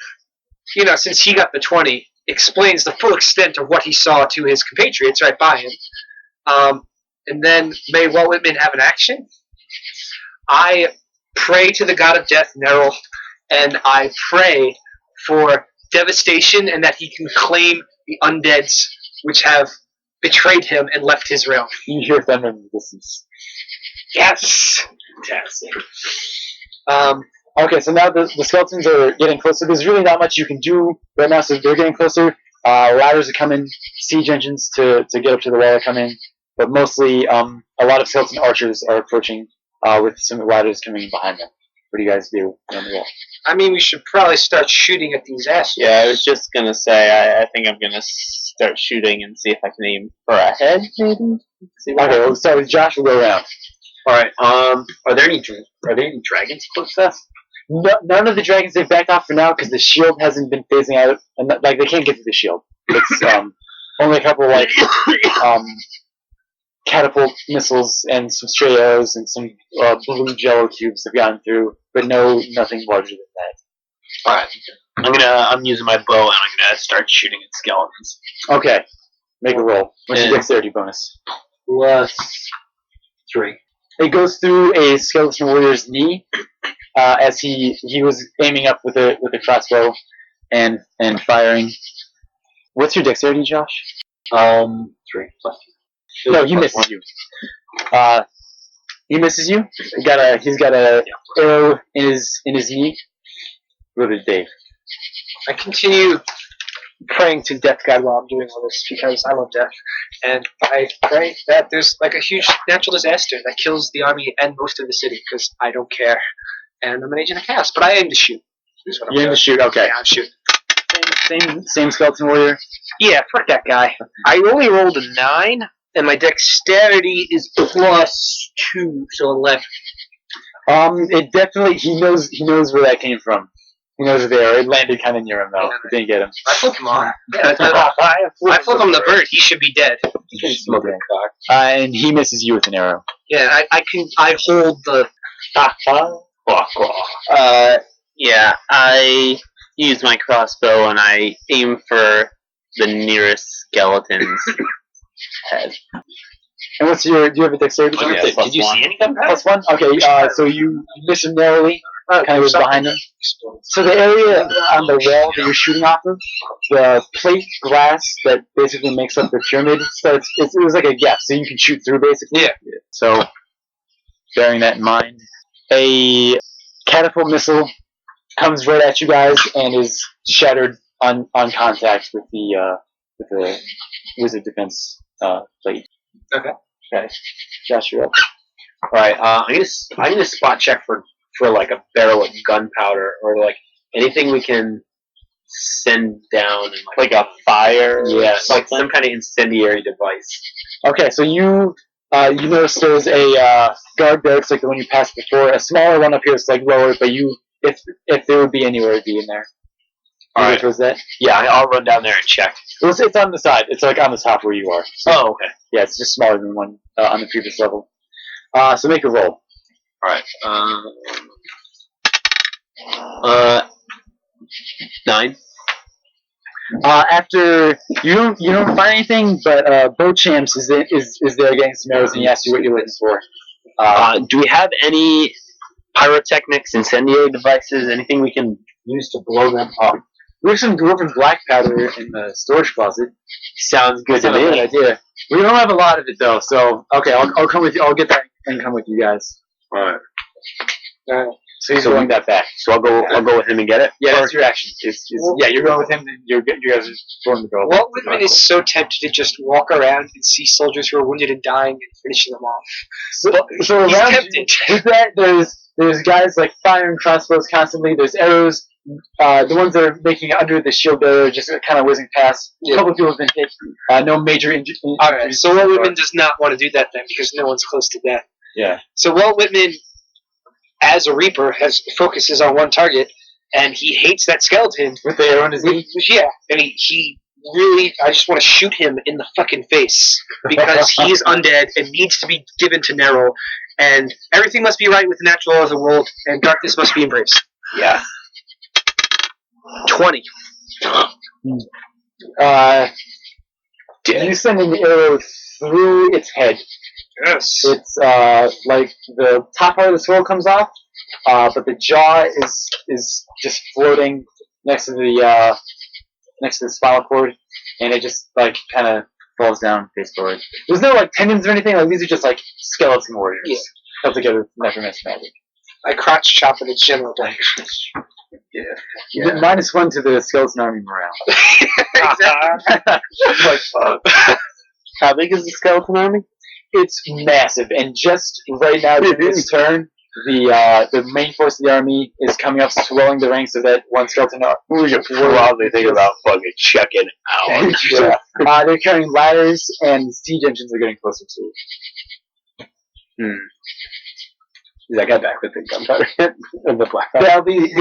since he got the 20, explains the full extent of what he saw to his compatriots right by him. And then may Walt Whitman have an action. I pray to the god of death, Neril, and I pray for devastation and that he can claim the undeads which have betrayed him and left his realm. You hear thunder in the distance. Yes! Fantastic. Okay, so now the skeletons are getting closer. There's really not much you can do right now, so they're getting closer. Ladders are coming, siege engines to get up to the wall are coming, but mostly a lot of skeleton archers are approaching with some ladders coming behind them. What do you guys do on the wall? I mean, we should probably start shooting at these assholes. Yeah, I was just gonna say, I think I'm gonna start shooting and see if I can aim for a head, maybe? Okay, we'll start with Josh. We'll go around. Alright, are there any dragons close to us? No, none of the dragons they've backed off for now because the shield hasn't been phasing out, and like they can't get to the shield. It's only a couple like catapult missiles and some stray arrows and some blue jello cubes have gotten through, but nothing larger than that. Alright, I'm using my bow and I'm gonna start shooting at skeletons. Okay, make a roll. What's your dexterity bonus? +3. It goes through a skeleton warrior's knee as he was aiming up with a crossbow and firing. What's your dexterity, Josh? 3 plus 2. No, he misses you. He misses you. He's got a arrow in his knee. What about Dave? I continue praying to Death God while I'm doing all this because I love death. And I pray that there's like a huge natural disaster that kills the army and most of the city because I don't care. And I'm an agent of chaos, but I aim to shoot. You aim to shoot. Okay. Yeah, I'm shooting. Same skeleton warrior. Yeah, fuck that guy. I only rolled a 9, and my dexterity is +2, so 11. It definitely he knows where that came from. He knows there. It landed kind of near him though. It didn't get him. I flip him on. Yeah, I flip him the bird. He should be dead. And he misses you with an arrow. Yeah, I hold the. Yeah, I use my crossbow and I aim for the nearest skeleton's head. And what's your? Do you have a dexterity? Yeah, Did you see anything? +1. Okay. So you miss him narrowly. Kind of was behind him. So the area on the wall that you're shooting off of, the plate glass that basically makes up the pyramid starts. It was like a gap, so you can shoot through basically. Yeah. So, bearing that in mind, a catapult missile comes right at you guys and is shattered on contact with the wizard defense plate. Okay. Okay. Josh, you're up. All right. I'm gonna spot check for like a barrel of gunpowder or like anything we can send down and Like a fire? yeah, like some kind of incendiary device. Okay, so you notice there's a guard barracks like the one you passed before. A smaller one up here is like lower, but if there would be anywhere, it'd be in there. All right. Which was that? Yeah, I'll run down there and check. It's on the side. It's like on the top where you are. So, Oh, okay. yeah, it's just smaller than the one on the previous level. So make a roll. All right. 9. After you don't find anything, but Beauchamps is there getting some arrows, and he asks you what you're looking for. Do we have any pyrotechnics, incendiary devices, anything we can use to blow them up? We have some dwarven black powder in the storage closet. Sounds good That's to not a me. bad idea. We don't have a lot of it though, so okay, I'll come with you. I'll get that and come with you guys. All right. So he's going that back. So I'll go with him and get it. Yeah, that's your action. Yeah, you're going with him. And you guys are going to go. Walt Whitman is so tempted to just walk around and see soldiers who are wounded and dying and finishing them off. So He's around tempted. with that, there's guys like firing crossbows constantly. There's arrows. The ones that are making it under the shield bearer just kind of whizzing past. Yeah. A couple of people have been hit. No major injuries. Alright, so Walt Whitman does not want to do that then because no one's close to death. Yeah. So Walt Whitman, as a Reaper, focuses on one target, and he hates that skeleton. With the arrow in his knee? Yeah, and he really, I just want to shoot him in the fucking face because he's undead and needs to be given to Nero, and everything must be right with the natural laws of the world, and darkness must be embraced. Yeah. 20. You send an arrow through its head. Yes. It's like the top part of the sword comes off, but the jaw is just floating next to the spinal cord, and it just like kind of falls down face forward. There's no like tendons or anything. Like these are just like skeleton warriors held together with necromancer magic. I crotch chop in its general direction. Yeah. -1 to the skeleton army morale. Exactly. How big is the skeleton army? It's massive, and just right now in this turn, the main force of the army is coming up, swelling the ranks of that one skeleton army. We should probably think about fucking checking out. Yeah. They're carrying ladders, and siege engines are getting closer to it. I got back with the gunpowder and the black powder. You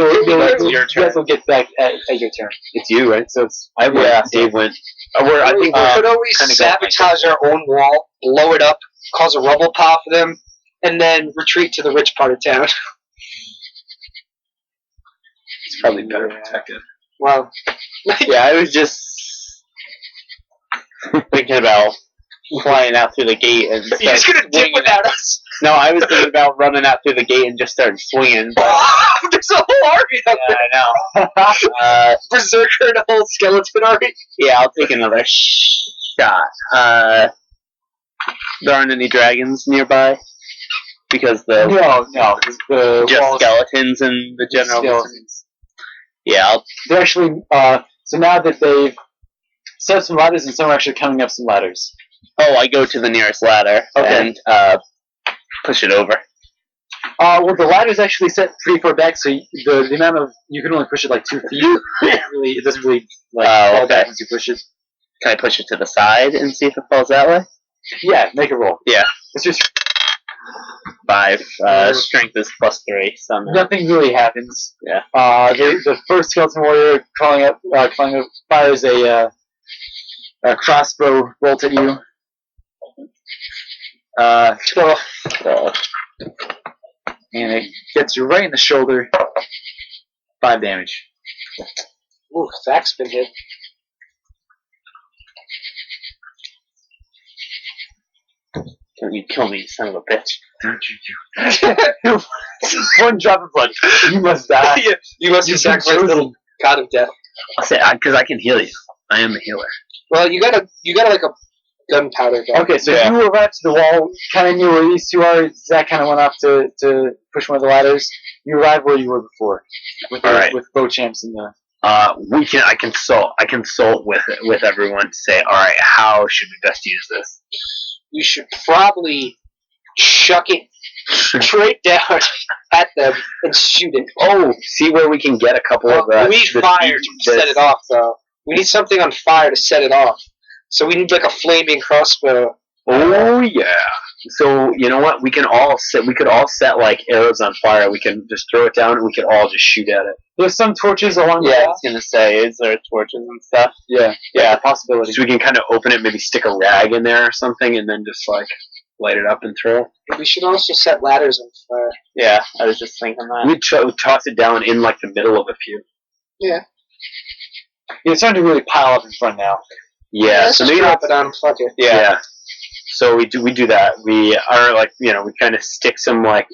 guys will get back at your turn. It's you, right? So it's Dave went. I think we could always sabotage our own wall, blow it up, cause a rubble pile for them, and then retreat to the rich part of town. It's probably better protected. Well, Yeah, I was just thinking about flying out through the gate and you're just gonna dip without us. No, I was thinking about running out through the gate and just starting swinging. But, There's a whole army up yeah, I know. Berserker and a whole skeleton army. Yeah, I'll take another shot. There aren't any dragons nearby because the No. The just walls, skeletons in the general. skeletons. Yeah, They're actually so now that they've set up some ladders and some are actually coming up some ladders. I go to the nearest ladder and push it over. Well, the ladder's actually set pretty far back, so the amount of you can only push it like 2 feet. It doesn't really fall back once you push it. Can I push it to the side and see if it falls that way? Yeah, make a roll. Yeah. It's just 5. Strength is +3. Somehow. nothing really happens. Yeah. The first skeleton warrior calling up fires a crossbow bolt at you. And it gets you right in the shoulder. 5 damage. Ooh, Zach's been hit. Don't you kill me, son of a bitch. One drop of blood. You must die. Yeah, you must be sacrificed to the little god of death. I'll say because I can heal you. I am a healer. Well, you got like a gunpowder gun. Okay, so you arrive to the wall, kind of near where these two are. Zach kind of went off to push one of the ladders. You arrive where you were before, with Beauchamps and the. I consult with everyone to say, all right, how should we best use this? You should probably chuck it straight down at them and shoot it. Oh, see where we can get a couple of. We need fire to set it off, though. We need something on fire to set it off. So we need like a flaming crossbow. Oh yeah. So you know what? We could all set like arrows on fire. We can just throw it down and we could all just shoot at it. There's some torches along the Yeah, I wall. was gonna say, is there torches and stuff? Yeah, possibility. So we can kind of open it, maybe stick a rag in there or something, and then just like light it up and throw. We should also set ladders on fire. Yeah, I was just thinking that. We'd toss it down in like the middle of a few. Yeah. It's starting to really pile up in front now. Yeah, Let's so just maybe drop it on. Fuck it. Yeah. So we do that. We are like, we kind of stick some like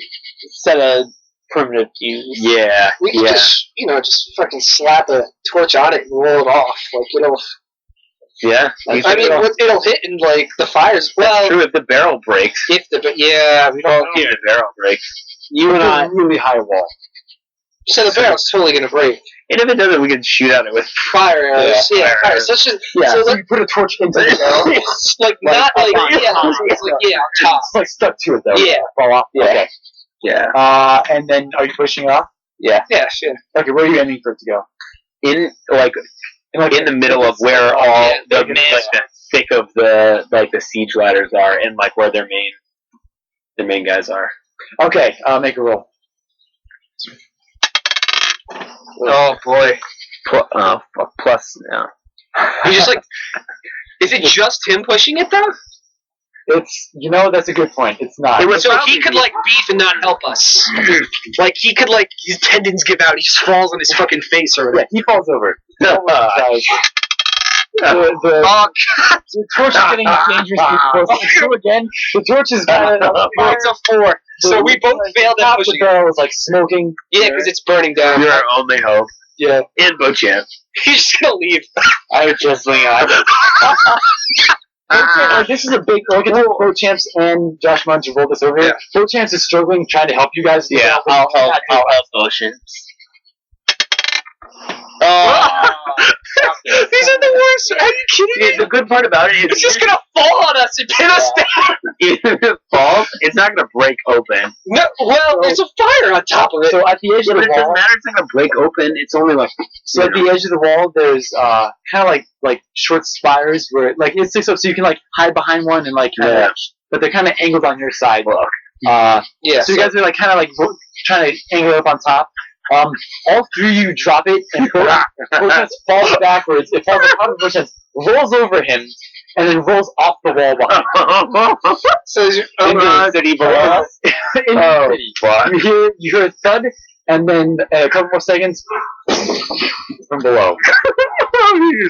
Set a primitive fuse. yeah. We can just fucking slap a torch on it and roll it off. Like it'll. Yeah. It'll hit in like the fires. That's true if the barrel breaks. We If the barrel breaks. You and I really high wall. So the barrel's totally gonna break. And if it doesn't, we can shoot at it with Fire arrows. Yeah, fire. arrows. So it's just So you put a torch into the barrel. it's like not like it's like on top. It's like stuck to it though. Yeah. Fall off. Yeah. Okay. Yeah. And then are you pushing it off? Yeah. Yeah, shit. Okay, where are you aiming for it to go? In the middle of where all the thick of the siege ladders are, and like where their main guys are. Okay, make a roll. Oh boy. Plus, yeah. You just like. Is it just him pushing it though? It's that's a good point. It's not. So he could like beef and not help us. Like he could like his tendons give out. He just falls on his fucking face or whatever. He falls over. Oh God! The torch is getting dangerously close. So again, the torch is kind of. It's a 4. So we both failed at The pushing it. barrel is like smoking. Yeah, because it's burning down. You're our only hope. Yeah. In Beauchamp. He's just gonna leave. I was just thinking. This is a big. Look at Beauchamps and Josh Munch have rolled this over here. Beauchamps is struggling, trying to help you guys. Yeah, I'll help Beauchamps. Oh, These are the worst. Are you kidding me? the good part about it is It's just gonna fall on us and pin us down. even if it falls, it's not going to break open. No, well, there's a fire on top of it. So at the edge of But the it doesn't wall, matter. It's not going to break open. It's only like so at the edge of the wall, there's kind of like short spires where like it sticks up, so you can like hide behind one and like kinda, but they're kind of angled on your side. Yeah. So you guys are like kind of like trying to angle it up on top. All three of you drop it, and Beauchamps falls backwards. It falls on top of Beauchamps, rolls over him, and then rolls off the wall behind him. So into the city below. Into the city. You hear a thud, and then a couple more seconds from below.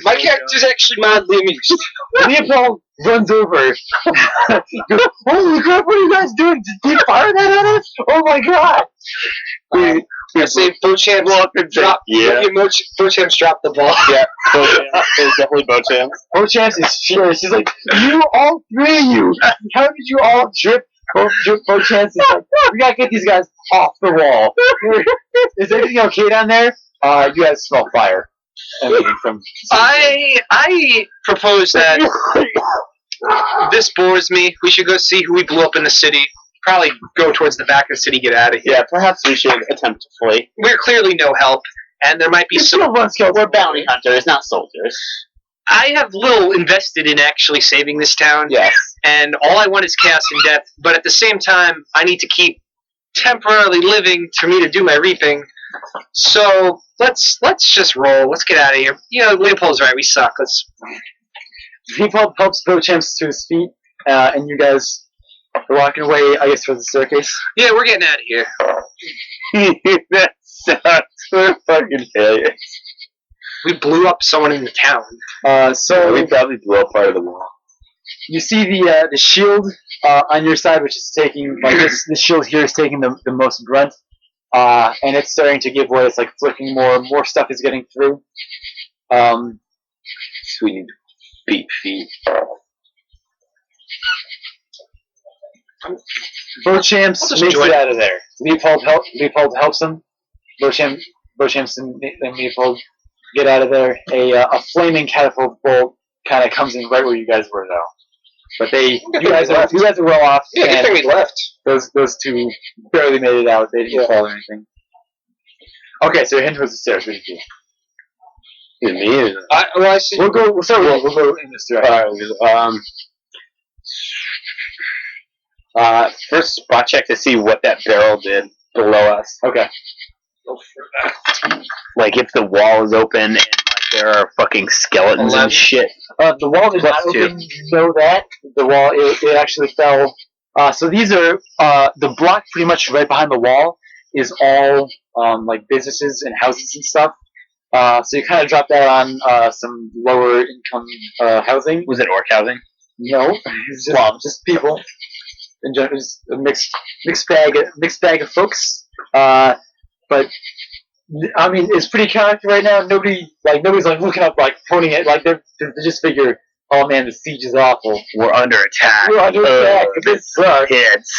My character's actually mildly amused. Leopold runs over. Goes, holy crap, what are you guys doing? Did you fire that at us? Oh my god! I say Bochamps drop. Yeah. Bochamps drop the ball. Yeah, Bochamps. It's definitely Bochamps. Bochamps is furious. He's like, you, all three of you! How did you all drip? Bochamps is like, we gotta get these guys off the wall. Is everything okay down there? You guys smell fire. From I propose that this bores me. We should go see who we blew up in the city. Probably go towards the back of the city, get out of here. Yeah, perhaps we should attempt to flee. We're clearly no help, and there might be some. We're bounty hunters, not soldiers. I have little invested in actually saving this town. Yes. And all I want is chaos and death. But at the same time, I need to keep temporarily living for me to do my reaping. So let's just roll. Let's get out of here. You know, Leopold's right. We suck. Leopold helps Bochamps to his feet, and you guys are walking away, I guess, for the staircase. Yeah, we're getting out of here. That sucks. We're fucking failures. We blew up someone in the town. So We probably blew up part of the wall. you see the shield on your side, which is taking, like, this shield here is taking the most brunt, and it's starting to give way. It's like flicking more stuff is getting through. Sweet beat feet. Bochamps I'll just makes join it out of there. Leopold helps him. Bochamps and Leopold get out of there. A flaming catapult bolt kind of comes in right where you guys were, though. But you guys are well off. Yeah, good and thing we left. those two barely made it out. They didn't fall or anything. Okay, so you're heading towards the stairs. What do you do? Me? I see. We'll go in this direction. First spot check to see what that barrel did below us. Okay. Like if the wall is open and like there are fucking skeletons 11. and shit. The wall is not Plus two. open. You know that. The wall, it actually fell. So these are, the block pretty much right behind the wall is all, like businesses and houses and stuff. So you kind of drop that on, some lower income, housing. Was it orc housing? No. It's just people. In general, just a mixed bag of folks. But I mean, it's pretty chaotic right now. Nobody's like looking up, like pointing at, like they just figure, oh man, the siege is awful. We're under attack. We're under attack. This hits.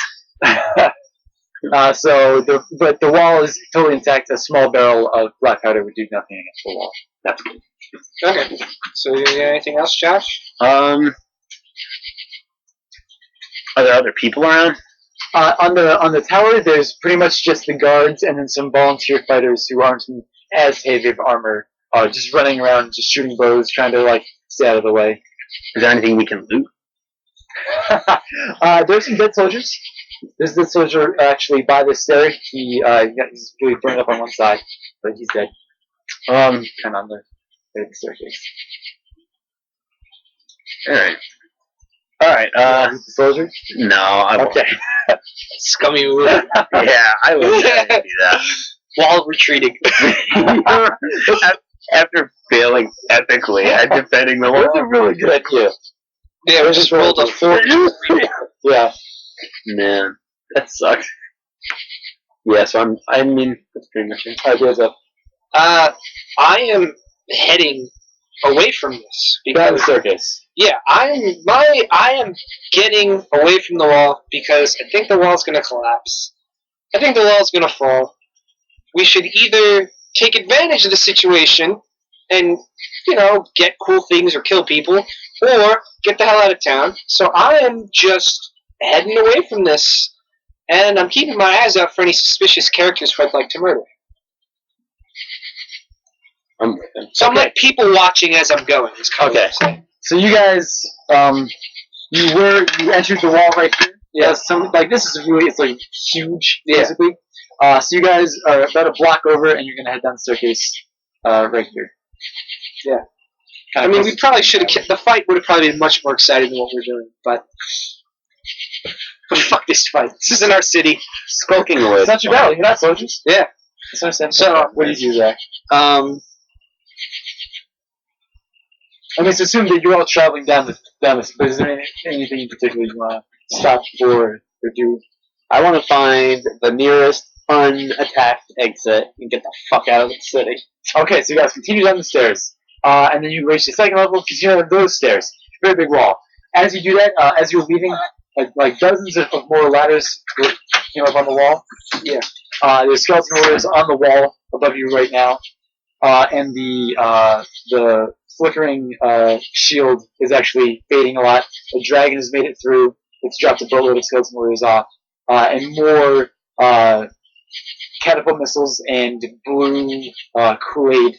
But the wall is totally intact. A small barrel of black powder would do nothing against the wall. That's good. Okay. So, you got anything else, Josh? Are there other people around? On the tower, there's pretty much just the guards and then some volunteer fighters who aren't in as heavy of armor, just running around, just shooting bows, trying to like stay out of the way. Is there anything we can loot? There's some dead soldiers. There's this soldier actually by the stair. He's really burned up on one side, but he's dead. Kind of on the staircase. All right. The soldier? No, I won't. Okay. Scummy move. Yeah, I would do that. While retreating. After failing epically at defending the wall. That's a really good idea. Yeah, we just rolled a 4. Yeah. Man, that sucks. Yeah, so I mean, that's pretty much it. Ideas up. I am heading away from this Behind the because staircase. yeah, I am getting away from the wall because I think the wall's gonna collapse. I think the wall's gonna fall. We should either take advantage of the situation and, you know, get cool things or kill people, or get the hell out of town. So I am just heading away from this, and I'm keeping my eyes out for any suspicious characters who I'd like to murder. So I'm like people watching as I'm going. Is kind of what I'm saying. So you guys, you entered the wall right here. Yeah. This is really, it's like huge, basically. So you guys are about a block over, and you're gonna head down the staircase, right here. Yeah. I mean, we probably should have. The fight would have probably been much more exciting than what we're doing, but fuck this fight. This isn't our city. Skulking away. It's not your battle. You're not soldiers. Yeah. That's what I'm saying. So what do you do, Zach? I mean, it's assumed that you're all traveling down the. But is there anything in particular you want to stop for or do? I want to find the nearest unattacked exit and get the fuck out of the city. Okay, so you guys continue down the stairs, and then you reach the second level because you know those stairs, very big wall. As you do that, as you're leaving, like dozens of more ladders came up on the wall. Yeah. There's skeleton warriors on the wall above you right now, and the flickering shield is actually fading a lot. The dragon has made it through. It's dropped a boatload of skeleton warriors off, and more catapult missiles and blue Kool-Aid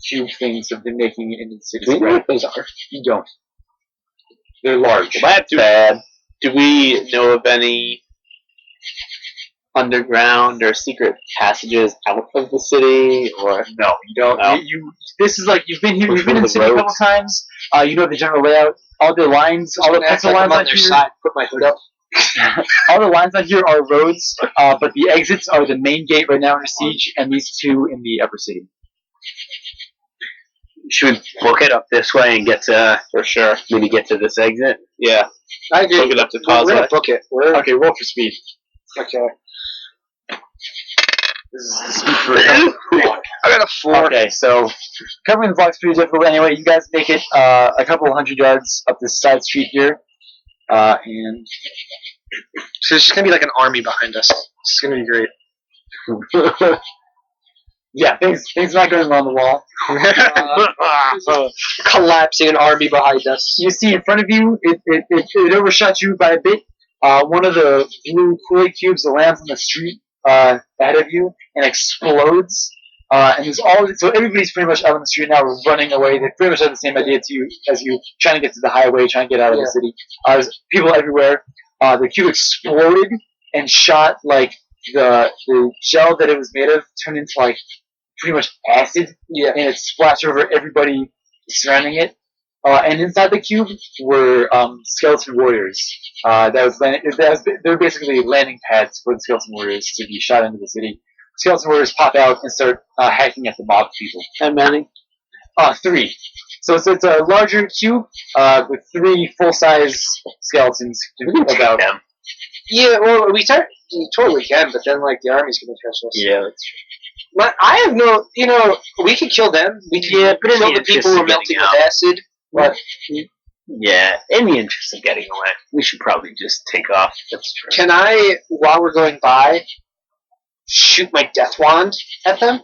cube things have been making it into the city. Do we know what those are? You don't. They're large. Well, that's bad. Do we know of any underground or secret passages out of the city? Or No, you don't. No. This is like you've been here. Which You've been one in of the the city a couple roads? times. You know the general layout. All the lines, all the pencil lines on on their here. side. Put my hood up. All the lines on here are roads, but the exits are the main gate right now under siege, and these two in the upper city. should we book it up this way and get to, for sure, maybe get to this exit? Yeah. I agree. Book it up to We're Causeway. gonna book it. Okay, roll for speed. Okay. This is speed for I got a 4. Okay, so covering the block's pretty difficult anyway. You guys make it a couple 100 yards up this side street here, and So there's just gonna be like an army behind us. It's gonna be great. yeah, things are not going on the wall. Collapsing an army behind us. You see in front of you, it overshot you by a bit. One of the blue Kool-Aid cubes lands on the street ahead of you and explodes. And there's so everybody's pretty much out on the street now, running away. They pretty much have the same idea as you, trying to get to the highway, trying to get out of the city. There's people everywhere. The cube exploded and shot like the gel that it was made of turned into like pretty much acid. Yeah. And it splashed over everybody surrounding it. And inside the cube were skeleton warriors. They're basically landing pads for the skeleton warriors to be shot into the city. Skeleton warriors pop out and start hacking at the mob people. How many? 3. So it's a larger cube with 3 full-size skeletons. We can take about. them. Yeah, well, we totally can, but then like the army's gonna catch us. Yeah, that's true. But I have no, we can kill them. We can but in kill the the people interest who of are melting getting with acid. But Yeah, in the interest of getting away, we should probably just take off. That's true. can I, while we're going by, shoot my death wand at them?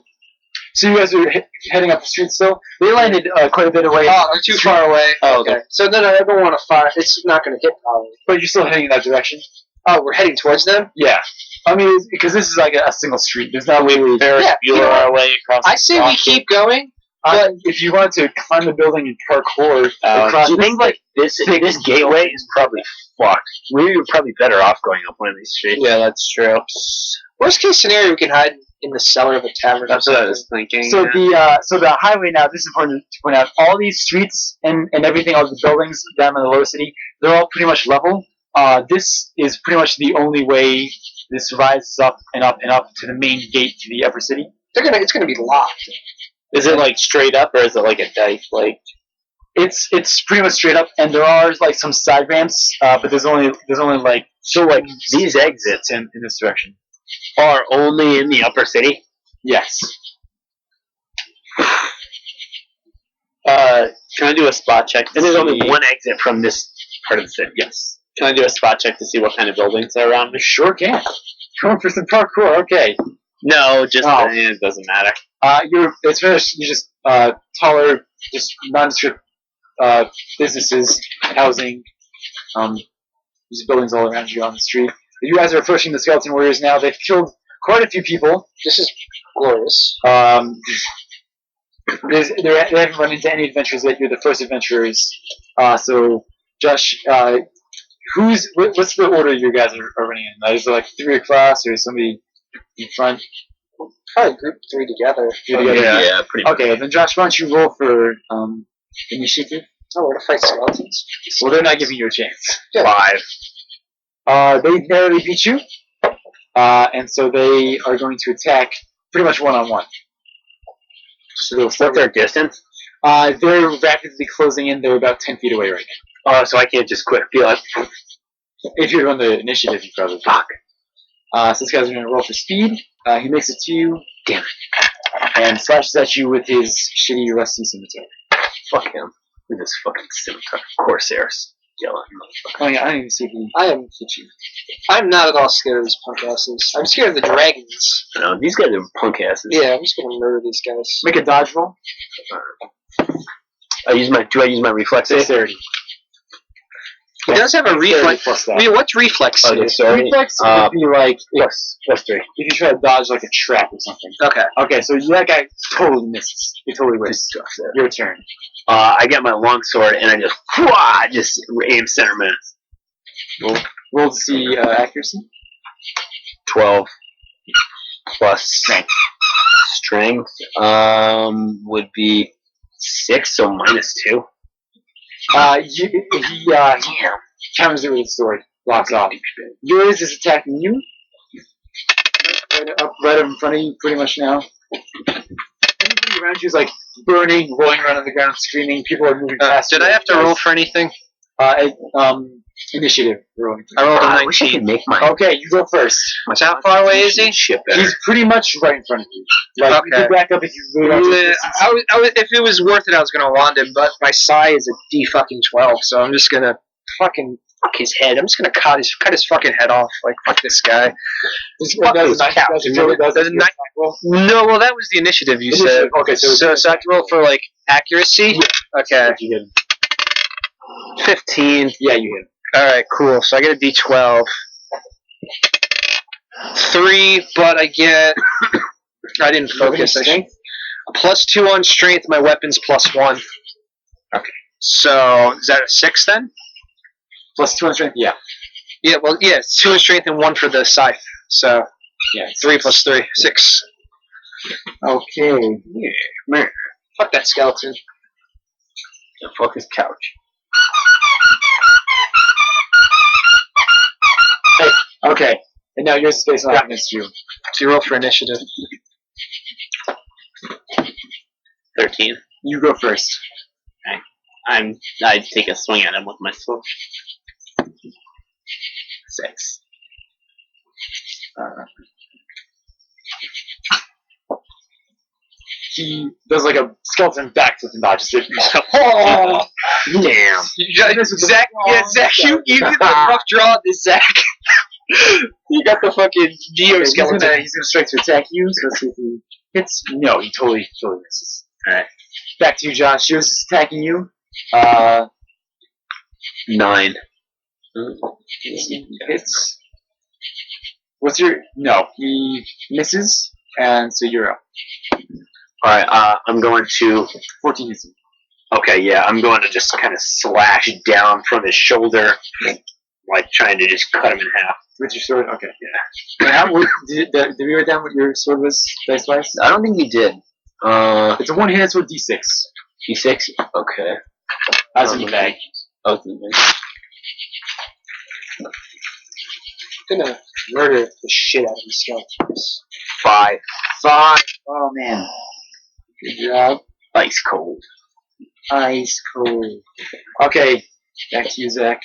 So you guys are heading up the street still? They landed quite a bit away. Oh, they're too far away. Oh, Okay. So then I don't want to fire. It's not going to hit probably. But you're still heading in that direction? Oh, we're heading towards them? Yeah. I mean, because this is like a single street. There's not really... Yeah, You are our way across. I say we keep going. But if you want to climb the building and parkour across... Do you think like this gateway is probably fucked? We're probably better off going up one of these streets. Yeah, that's true. Worst case scenario, we can hide in the cellar of a tavern. That's what I was thinking. So the highway now, this is important to point out, all these streets and everything, all the buildings down in the lower city, they're all pretty much level. This is pretty much the only way this rises up and up and up to the main gate to the upper city. It's gonna be locked. Is it like straight up or is it like a dike? Like It's pretty much straight up, and there are like some side ramps, but there's only like so like these exits in this direction. are only in the upper city? Yes. Can I do a spot check? And there's only See. one exit from this part of the city. Yes. Can I do a spot check to see what kind of buildings are around me? Sure can. Going for some parkour. Okay. No, just Oh. it doesn't matter. It's finished. You're just taller, just nondescript businesses, housing, these buildings all around you on the street. You guys are approaching the skeleton warriors now. They've killed quite a few people. This is glorious. They haven't run into any adventures yet. You're the first adventurers. So, Josh, what's the order you guys are running in? Is it like 3 across, or is somebody in front? Probably group 3 together. Yeah, pretty much. Okay, then Josh, why don't you roll for initiative? Oh, we're gonna fight skeletons. Well, they're not giving you a chance. 5. They narrowly beat you, and so they are going to attack pretty much one-on-one. So they'll start What's their distance? They're rapidly closing in. They're about 10 feet away right now. Oh, so I can't just quit. Feel like If you're on the initiative, you probably fuck. So this guy's going to roll for speed. He makes it to you. Damn it. And slashes at you with his shitty rusty scimitar. Fuck him. With this fucking scimitar. Corsairs. Yellow. Oh yeah, I didn't even see if he hit you. I'm not at all scared of these punk asses. I'm scared of the dragons. No, these guys are punk asses. Yeah, I'm just gonna murder these guys. Make a dodge roll. Do I use my reflexes? Dexterity. He does have a reflex. Plus that. I mean, what's reflex? Reflex would be like plus 3. if you try to dodge like a trap or something. Okay. Okay, so that guy totally misses. He totally misses. Your turn. I get my longsword and I just aim center mass. Roll to see accuracy. 12 plus strength would be 6, so -2. He counters it with his sword. Blocks off. Yours is attacking you. Right up in front of you, pretty much now. Everybody around you is like burning, rolling around on the ground, screaming. People are moving fast. Did I have to roll for anything? Initiative rolling. I rolled a I wish I 19. could make mine. Okay, you go first. How far away is he? He's pretty much right in front of you. Like, you Okay. can back up if you really want to. If it was worth it, I was gonna wand him, but my psi is a D-12, so I'm just gonna fucking fuck his head. I'm just gonna cut his fucking head off. Like, fuck this guy. Fuck those cows. No, well, that was the initiative you said. Okay, So I have to roll for, like, accuracy? Yeah. Okay. You hit him. 15. Yeah, you hit him. Alright, cool. So I get a D12. 3, but I get... I didn't focus. +2 on strength, my weapon's +1. Okay. So, is that a 6 then? +2 on strength? Yeah. Yeah, well, yeah, it's 2 on strength and 1 for the scythe. So, Yeah. 3 + 3, 6. Okay. Yeah. Fuck that skeleton. Fuck his couch. Hey, okay. And now yours is facing off against you. So you roll for initiative. 13. You go first. I take a swing at him with my sword. 6. He does like a skeleton backflip and dodges it. Oh! Damn. Zach, you get the rough draw on this, Zach. You got the fucking Dio Okay, skeleton. he's gonna strike to attack you, so let's see if he hits. No, he totally misses. Alright. Back to you, Josh. Yours is attacking you. 9. Hits. What's your... No, he misses, and so you're up. Alright, I'm going to... 14 hits him. Okay, yeah, I'm going to just kind of slash down from his shoulder, like trying to just cut him in half. With your sword? Okay, yeah. And did we write down what your sword was, dice-wise? I don't think we did. It's a one-handed sword, D6. D6? Okay. As in the bag. Oh, the bag. I'm gonna murder the shit out of these skeletons. 5. Oh, man. Good job. Ice cold. Ice cold. Okay, back to you, Zach.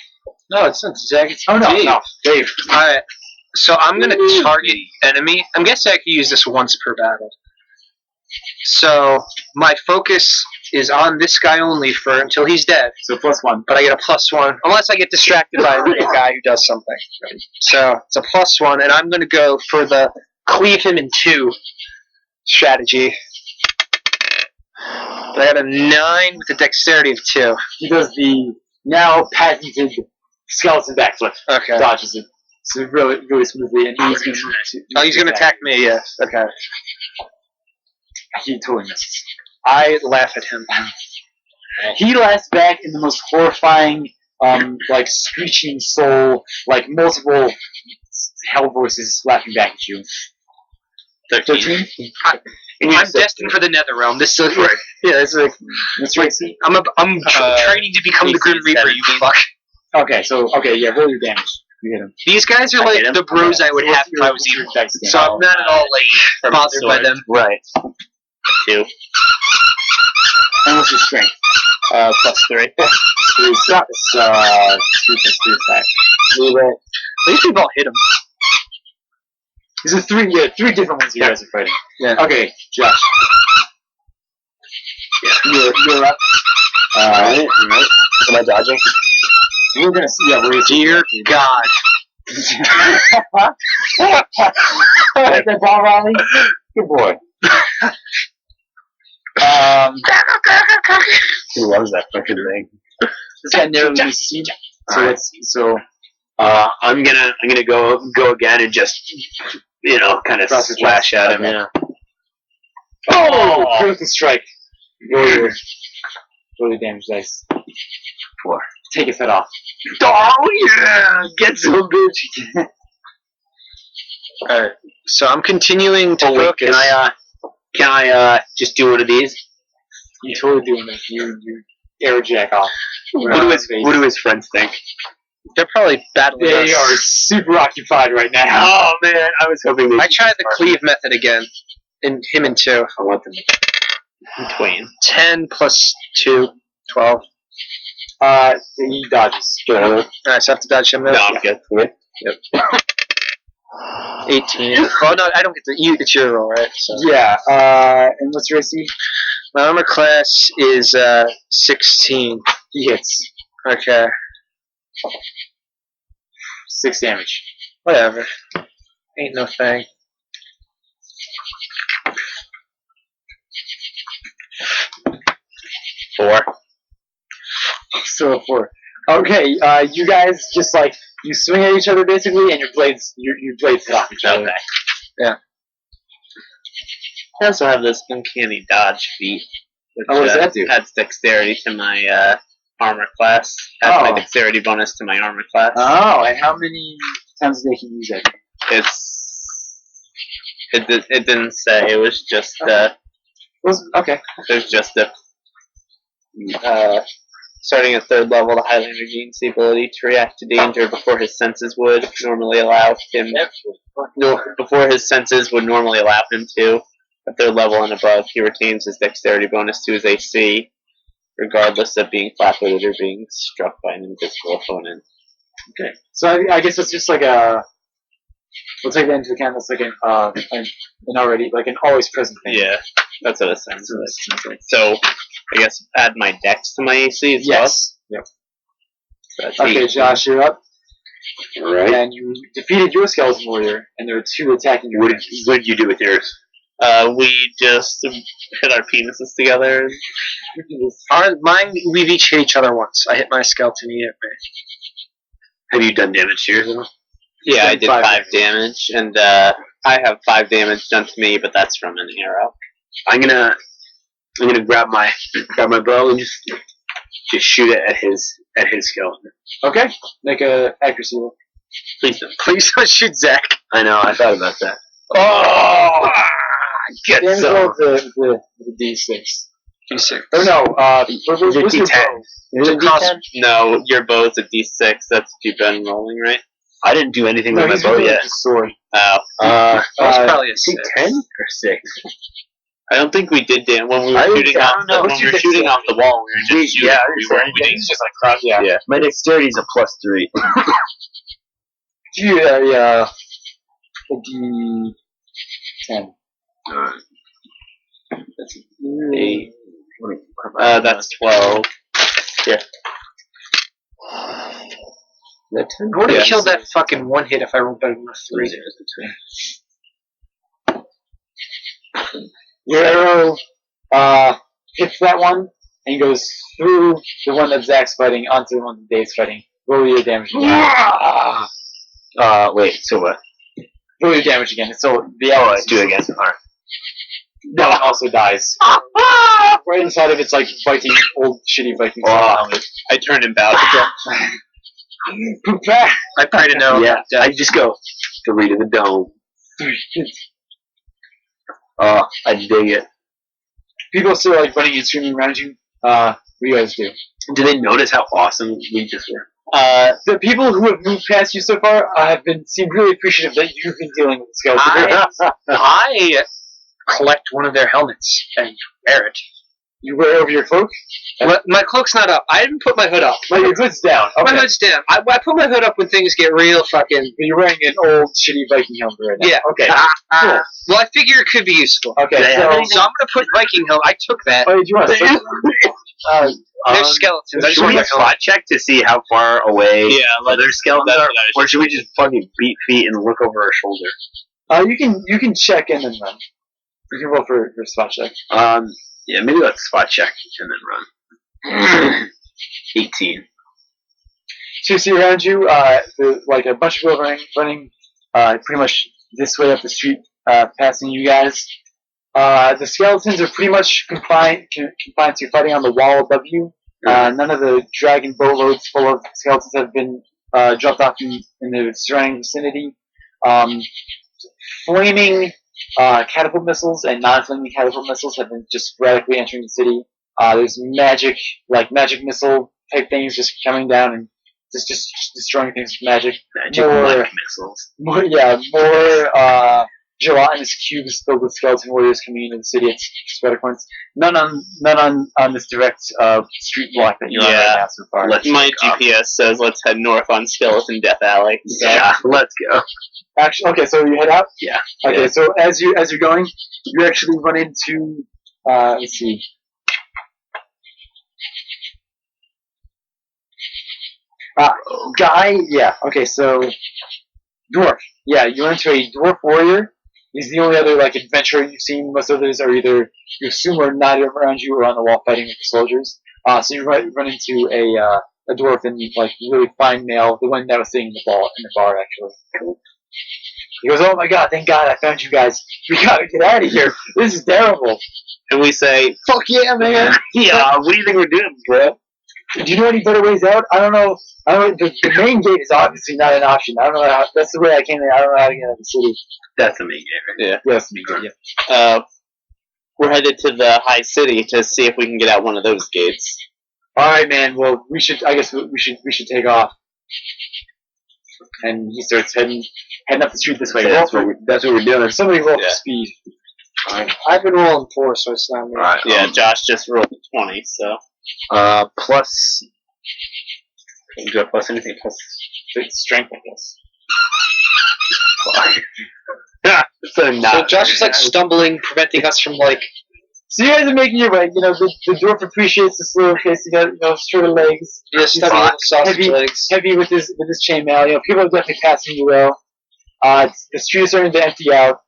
No, it's not Zach. It's Oh, no, Dave. no. Dave. Alright, so I'm gonna target enemy. I'm guessing I could use this once per battle. So my focus is on this guy only for until he's dead. So +1. But I get a +1 unless I get distracted by a guy who does something. So it's a +1, and I'm gonna go for the cleave him in 2 strategy. But I got a 9 with a dexterity of 2. He does the now patented skeleton backflip. Okay. Dodges it. So really, really smoothly, and he's going to... Oh, he's gonna attack me. Yeah. Okay. He totally misses. I laugh at him. He laughs back in the most horrifying, like screeching soul, like multiple hell voices laughing back at you. 13? I'm destined for the Nether Realm. This is like, yeah, it's like That's right. I'm training to become the Grim Reaper. You fuck. Okay, yeah, roll your damage. You hit him. These guys are like the bros I would have if I was you. So I'm not at all like bothered by them. Right. 2. And what's your strength? +3. 3 sucks. 2 plus 3 attack. At least we've all hit him. These are 3 different ones you guys are fighting. Yeah. Okay, Josh. You're up. Alright. Am I dodging? We're gonna see. Yeah, we're Dear God. Like that ball, Riley? Good boy. Who loves that fucking thing? This guy narrowly misses you. So Alright. let's. So I'm gonna go again and just kind of Cross his slash at him. Okay. Yeah. oh, critical strike. Roll your damage dice. 4. Take his head off. Oh yeah! Get some bitch. Alright. So I'm continuing to focus. Can I just do one of these? You totally doing this. You air jack off. What do his friends think? They're probably battling They are us. super occupied right now. Oh man, I was hoping they. I tried the cleave method again. In him and 2. I want them to twain. 10 plus 2, 12. He dodges. Alright, so I have to dodge him now? No, I'm good. Okay. 18. Oh no, I don't get to. It's your roll, right? So. Yeah. And what's your AC? My armor class is 16. He hits. Okay. 6 damage. Whatever. Ain't no thing. Four. So 4. Okay. You guys just you swing at each other basically, and your blades hit off each other. Okay. Yeah. I also have this uncanny dodge feat. Which, Oh, what does that do? Adds dexterity to my armor class. Adds my dexterity bonus to my armor class. Oh, and how many times a day can you use that? It didn't say. It was just Okay. there's just a starting at 3rd level, the Highlander gains the ability to react to danger before his senses would normally allow him. Before his senses would normally allow him to. At 3rd level and above, he retains his dexterity bonus to his AC, regardless of being flat-footed or being struck by an invisible opponent. Okay. So I guess it's just like a. We'll take that into account. That's like an always present thing. Yeah, that's what it sounds like. So, I guess add my dex to my AC as well. Yes. Yep. So that's Okay, 18. Josh, you're up. Alright. And you defeated your skeleton warrior, and there are 2 attacking your What did you do with yours? We just hit our penises together. Mine, we've each hit each other once. I hit my skeleton, he hit me. Have you done damage to yours? Yeah, I did 5 5 damage, and I have 5 damage done to me, but that's from an arrow. I'm gonna grab my bow and just shoot it at his skeleton. Okay. Make a accuracy roll. Please don't. Please don't shoot Zach. I know. I thought about that. Oh, get Damage some. roll the D6. D6. Or no, what's your D10. bow? Is it D10? No, your bow's a d6. That's what you've been rolling, right? I didn't do anything No, with he's my bow using yet. the sword. Oh. That was probably a 6. 10 or 6? I don't think we did damage when we I were don't shooting know. off. When What's we your were shooting off dexterity? the wall, we were just shooting. Yeah, We didn't just like cross. Yeah. My dexterity's a +3. A D10. That's 8. That's 12. That 10? I would have Yeah. killed that fucking one hit if I rolled better than a 3. Your arrow hits that one and goes through the one that Zach's fighting onto the one that Dave's fighting. Roll your damage again. Wait, so what? Roll your damage again. So the Oh, arrow I do it again. Alright. that one also dies. Right inside of it's like fighting old shitty Vikings. I turned him back. I pray to know. Yeah, I just go 3 to the dome. Oh, I dig it. People still like running and screaming around you. What do you guys do? Do they notice how awesome we just were? The people who have moved past you so far seem really appreciative that you've been dealing with skeletons. I collect one of their helmets and wear it. You wear over your cloak? My cloak's not up. I didn't put my hood up. But your hood's down. Okay. My hood's down. I put my hood up when things get real fucking... You're wearing an old, shitty Viking helmet right now. Yeah. Okay. Cool. Well, I figure it could be useful. Okay, So so... I'm going to put Viking helmet. I took that. Oh, do you want to There's skeletons. I just Should we want to spot check to see how far away other skeletons are? Or should we just fucking beat feet and look over our shoulder? You can check in and run. You can roll for spot check. Yeah, maybe let's spot check and then run. 18. So you see around you, like a bunch of people running pretty much this way up the street, passing you guys. The skeletons are pretty much confined to fighting on the wall above you. None of the dragon boatloads full of skeletons have been dropped off in the surrounding vicinity. Flaming catapult missiles and non-flaming catapult missiles have been just sporadically entering the city. There's magic missile type things just coming down and just destroying things with magic. Magic missiles. More gelatinous cubes filled with skeleton warriors coming into the city. It's spread points. None on this direct street block that you're on right now so far. My GPS says let's head north on Skeleton Death Alley. So. Yeah, let's go. Actually, okay, so you head out? Yeah. Okay, so as you're going, you actually run into let's see. Guy, yeah, okay, so dwarf. Yeah, you run into a dwarf warrior. He's the only other like adventurer you've seen. Most others are either you assume are not around you or on the wall fighting with the soldiers. So you run into a dwarf in like really fine mail, the one that was sitting in the bar actually. He goes, "Oh my god, thank God I found you guys. We gotta get out of here. This is terrible." And we say, "Fuck yeah, man." Yeah, what do you think we're doing, bro? Do you know any better ways out? I don't know. The main gate is obviously not an option. I don't know how. That's the way I came in. I don't know how to get out of the city. That's the main game, right? Yeah. Yes, me. Yeah. We're headed to the high city to see if we can get out one of those gates. All right, man. Well, we should. I guess we should take off. And he starts heading up the street this way. So that's what we're doing. Somebody roll for speed. Alright. I've been rolling 4, so it's not me. Alright. Yeah, Josh just rolled 20, so. Plus. Can you do a plus anything? Plus Strength, I guess. So So Josh is like stumbling, preventing us from like... So you guys are making your way. You know, the dwarf appreciates the slow pace. You got, shorter legs. Yeah, stubby little sausage legs. Heavy with his chainmail. You know, people are definitely passing you well. The street is starting to empty out.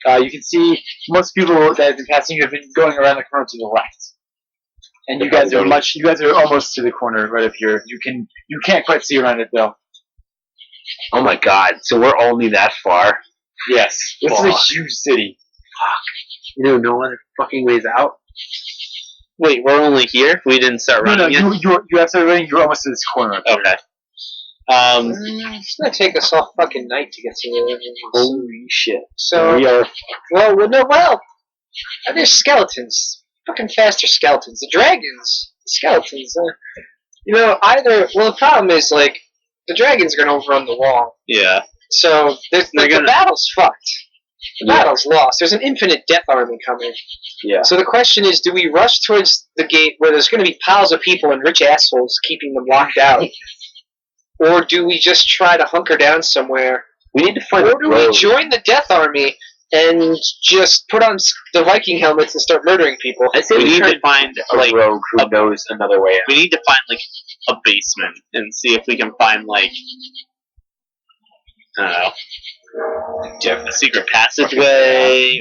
You can see most people that have been passing you have been going around the corner to the left. And you guys are almost to the corner right up here. You can't quite see around it though. Oh my god, so we're only that far? Yes. This is a huge city. You know, no other fucking ways out? Wait, we're only here? We didn't start running yet? You have to running. You're almost to this corner up here. Okay. It's gonna take us all fucking night to get to where everyone wants. Holy shit. So, we are... there's skeletons. Fucking faster skeletons. The dragons, skeletons. The problem is, like, the dragon's gonna overrun the wall. Yeah. So, the battle's fucked. The battle's lost. There's an infinite death army coming. Yeah. So the question is, do we rush towards the gate where there's gonna be piles of people and rich assholes keeping them locked out? Or do we just try to hunker down somewhere? We need to find Or do we join the death army and just put on the Viking helmets and start murdering people? I say we need to find a rogue who knows another way out. We need to find like a basement and see if we can find like I don't know, a secret passageway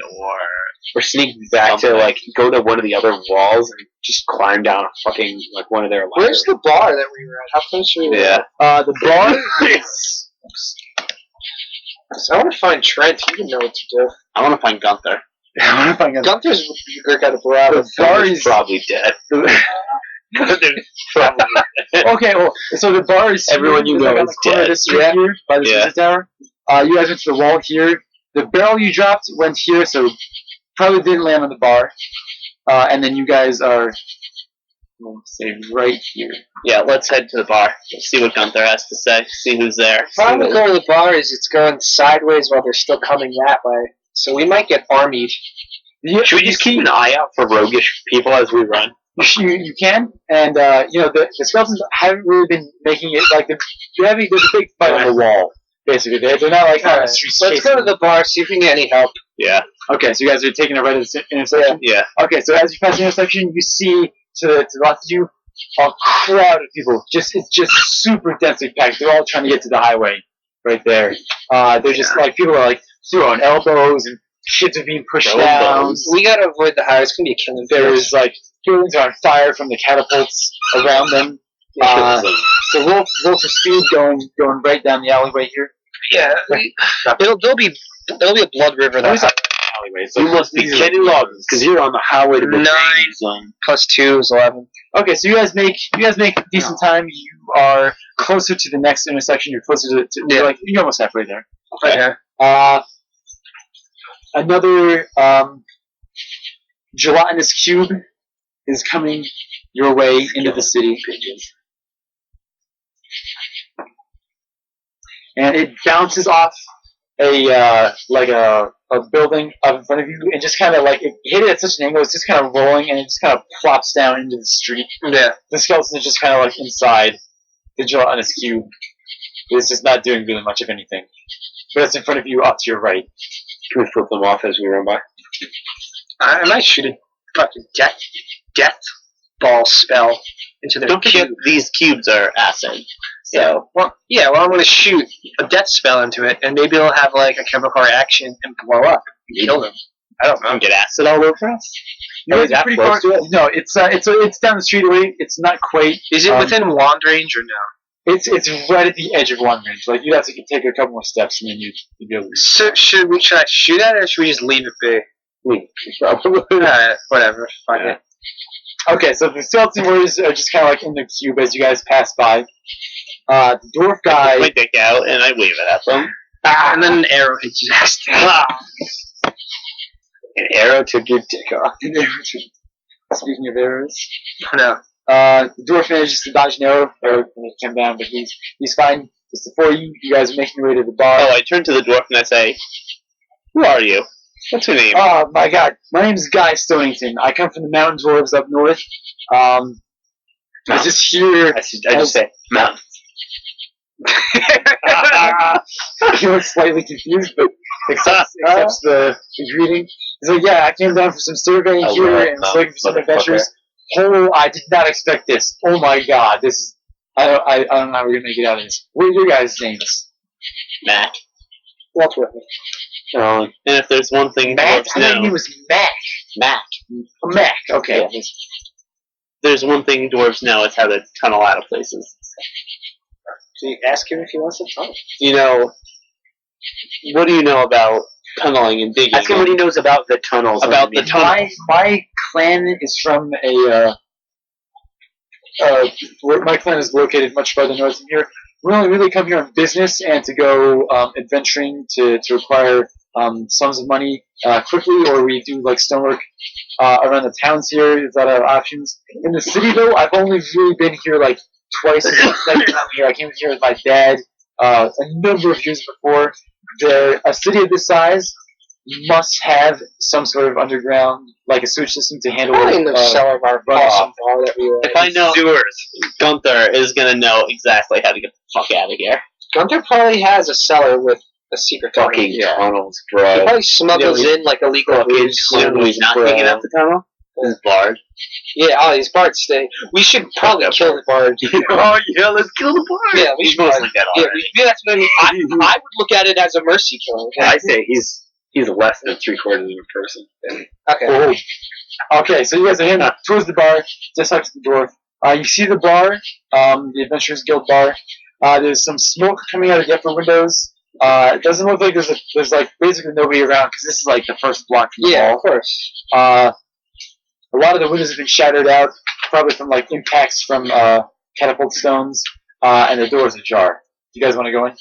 or sneak back to like go to one of the other walls and just climb down fucking like one of their ladders. Where's the bar that we were at? How close are we? Yeah. The bar is. So I want to find Trent. He would know what to do. I want to find Gunther. Gunther's got a bravo. The bar is probably dead. Okay, well, so the bar is everyone you know is dead. Here by the visit tower. You guys went to the wall here. The barrel you dropped went here, so probably didn't land on the bar. And then you guys are, say, right here. Yeah, let's head to the bar. See what Gunther has to say. See who's there. The problem with going to the bar is it's going sideways while they're still coming that way. So we might get armied. Should we just keep an eye out for roguish people as we run? you can, and the skeletons haven't really been making it like there's a big fight on the wall. Basically, they're not like on the streets. Let's go to the bar, see if we can get any help. Yeah. Okay, so you guys are taking a right at the intersection. Yeah. Okay, so as you pass the intersection, you see to the left of you a crowd of people. It's just super densely packed. They're all trying to get to the highway right there. They're just like people are like throwing elbows and kids are being pushed down. We gotta avoid the highway. It's gonna be a killing. There's like buildings are on fire from the catapults around them. So roll for speed going right down the alleyway here. Yeah, there'll be a blood river. That Alleyway. So You must be kidding logs because you're on the highway to the 9 danger zone. plus 2 is 11. Okay, so you guys make decent time. You are closer to the next intersection. You're closer to you're almost halfway there. Okay. Another gelatinous cube is coming your way into the city, and it bounces off a building up in front of you, and just kind of like it hit it at such an angle, it's just kind of rolling, and it just kind of plops down into the street. Yeah. The skeleton is just kind of like inside the gelatinous cube. It's just not doing really much of anything, but it's in front of you, off to your right. Can we flip them off as we run by? I might shoot a fucking death ball spell into their Don't forget, cube. these cubes are acid. So, Well, I'm gonna shoot a death spell into it, and maybe it'll have like a chemical reaction and blow up and kill them. I don't know. get acid all over us? No, Are we it's that pretty close far. to it? No, it's down the street away. It's not quite. Is it within wand range or no? It's right at the edge of one range. Like you'd have to take a couple more steps, and then you'd be able to. So should I shoot at it, or should we just leave it be? Whatever. Fuck it. Okay, so the skeleton warriors are just kind of like in the cube as you guys pass by. The dwarf guy. I dick out and I wave it at them. And then an arrow hits his ass. An arrow took your dick off. Speaking of arrows, No. the dwarf manages to dodge an arrow when it came down, but he's fine. Just before you guys are making your way to the bar. Oh, I turn to the dwarf and I say, "Who are you? What's your name?" Oh my god, my name is Guy Stonington. I come from the mountain dwarves up north. I just hear. I just say, "Mountain." He looks slightly confused, but accepts the greeting. He's like, "Yeah, I came down for some surveying here and was looking for some adventures. Oh, I did not expect this. Oh my god, this is. I don't know how we're gonna get out of this. What are your guys' names?" Mac. Walt Whitman. And if there's one thing Mac. dwarves I think he know, was Mac. Mac. Mac. Okay. Yeah. There's one thing dwarves know, it's how to tunnel out of places. So you ask him if he wants to tunnel. You know, what do you know about tunneling and digging? Ask him what he knows about the tunnels. About the tunnel. My clan is from my clan is located much farther north from here. We only really come here on business and to go adventuring to acquire sums of money quickly, or we do like stonework around the towns here. Is that our options? In the city though, I've only really been here like twice since I've come here. I came here with my dad a number of years before. A city of this size must have some sort of underground, like a sewage system to handle Probably in the cellar of our awesome bar that we were If I know Gunther is gonna know exactly how to get the fuck out of here. Gunther probably has a cellar with a secret Fucking tunnel. tunnels, He bro. probably smuggles in like illegal booze. You know he's not digging up the tunnel? This is Bard. Yeah, these bards stay. We should probably kill the bards. Oh yeah, let's kill the Bard. Yeah, we He's should mostly dead Yeah, already. that's what I mean. I would look at it as a mercy killing. I say he's less than 3/4 of a person. Okay. Okay, so you guys are heading towards the bar, just next to the dwarf. You see the bar, the Adventurers Guild bar. There's some smoke coming out of the upper windows. It doesn't look like there's like basically nobody around because this is like the first block from the Yeah, wall. of course. A lot of the windows have been shattered out, probably from like impacts from catapult stones, and the door is ajar. You guys want to go in?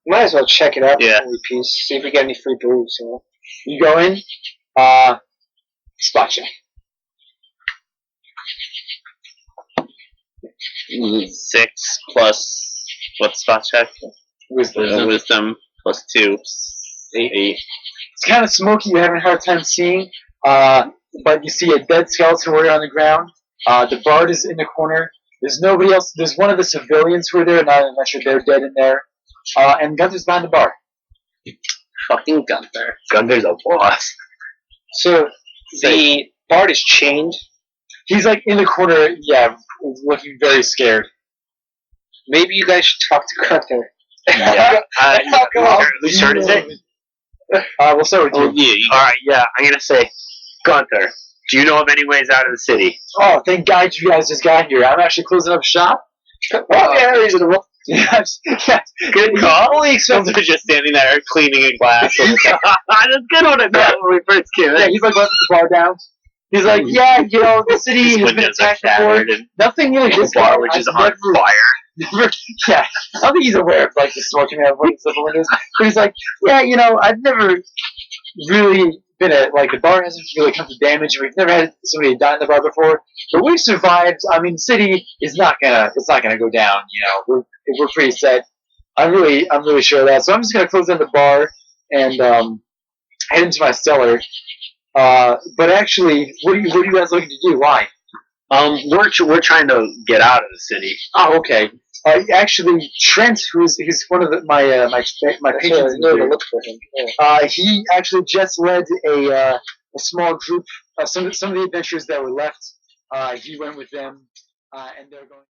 Might as well check it out Yeah. before we peace. See if we get any free booze. You know? You go in. Spot check. 6 plus what's spot check? Wisdom plus 2. 8. It's kind of smoky. You're having a hard time seeing. But you see a dead skeleton warrior on the ground. The bard is in the corner. There's nobody else. There's one of the civilians who are there, and I'm not sure they're dead in there. And Gunther's behind the bar. Fucking Gunther. Gunther's a boss. So the bard is chained. He's like in the corner, yeah, looking very scared. Maybe you guys should talk to Gunther. Yeah. Whose turn is it? We'll start with you. Oh, yeah. Alright, yeah. I'm gonna say, Gunther, do you know of any ways out of the city? Oh, thank God you guys just got here. I'm actually closing up shop. Yeah, reasonable. Yes. Good call. Fully expected to just standing there cleaning a glass. That's good one I thought when we first came in. Yeah, he's like letting the bar down. He's like, yeah, you know, the city has been attacked before. Nothing really The bar, which is on fire. Yeah, I don't think he's aware of like the smoke coming out of the windows. But he's like, yeah, you know, I've never really been like the bar hasn't really come to damage. We've never had somebody die in the bar before, but we've survived. I mean, the city is not gonna go down. You know, we're pretty set. I'm really sure of that. So I'm just gonna close down the bar and head into my cellar. But actually, what are you guys looking to do? Why? We're trying to get out of the city. Oh, okay. Actually, Trent, who's one of my patrons, Look for him. he actually just led a small group of some of the adventurers that were left. He went with them, and they're going.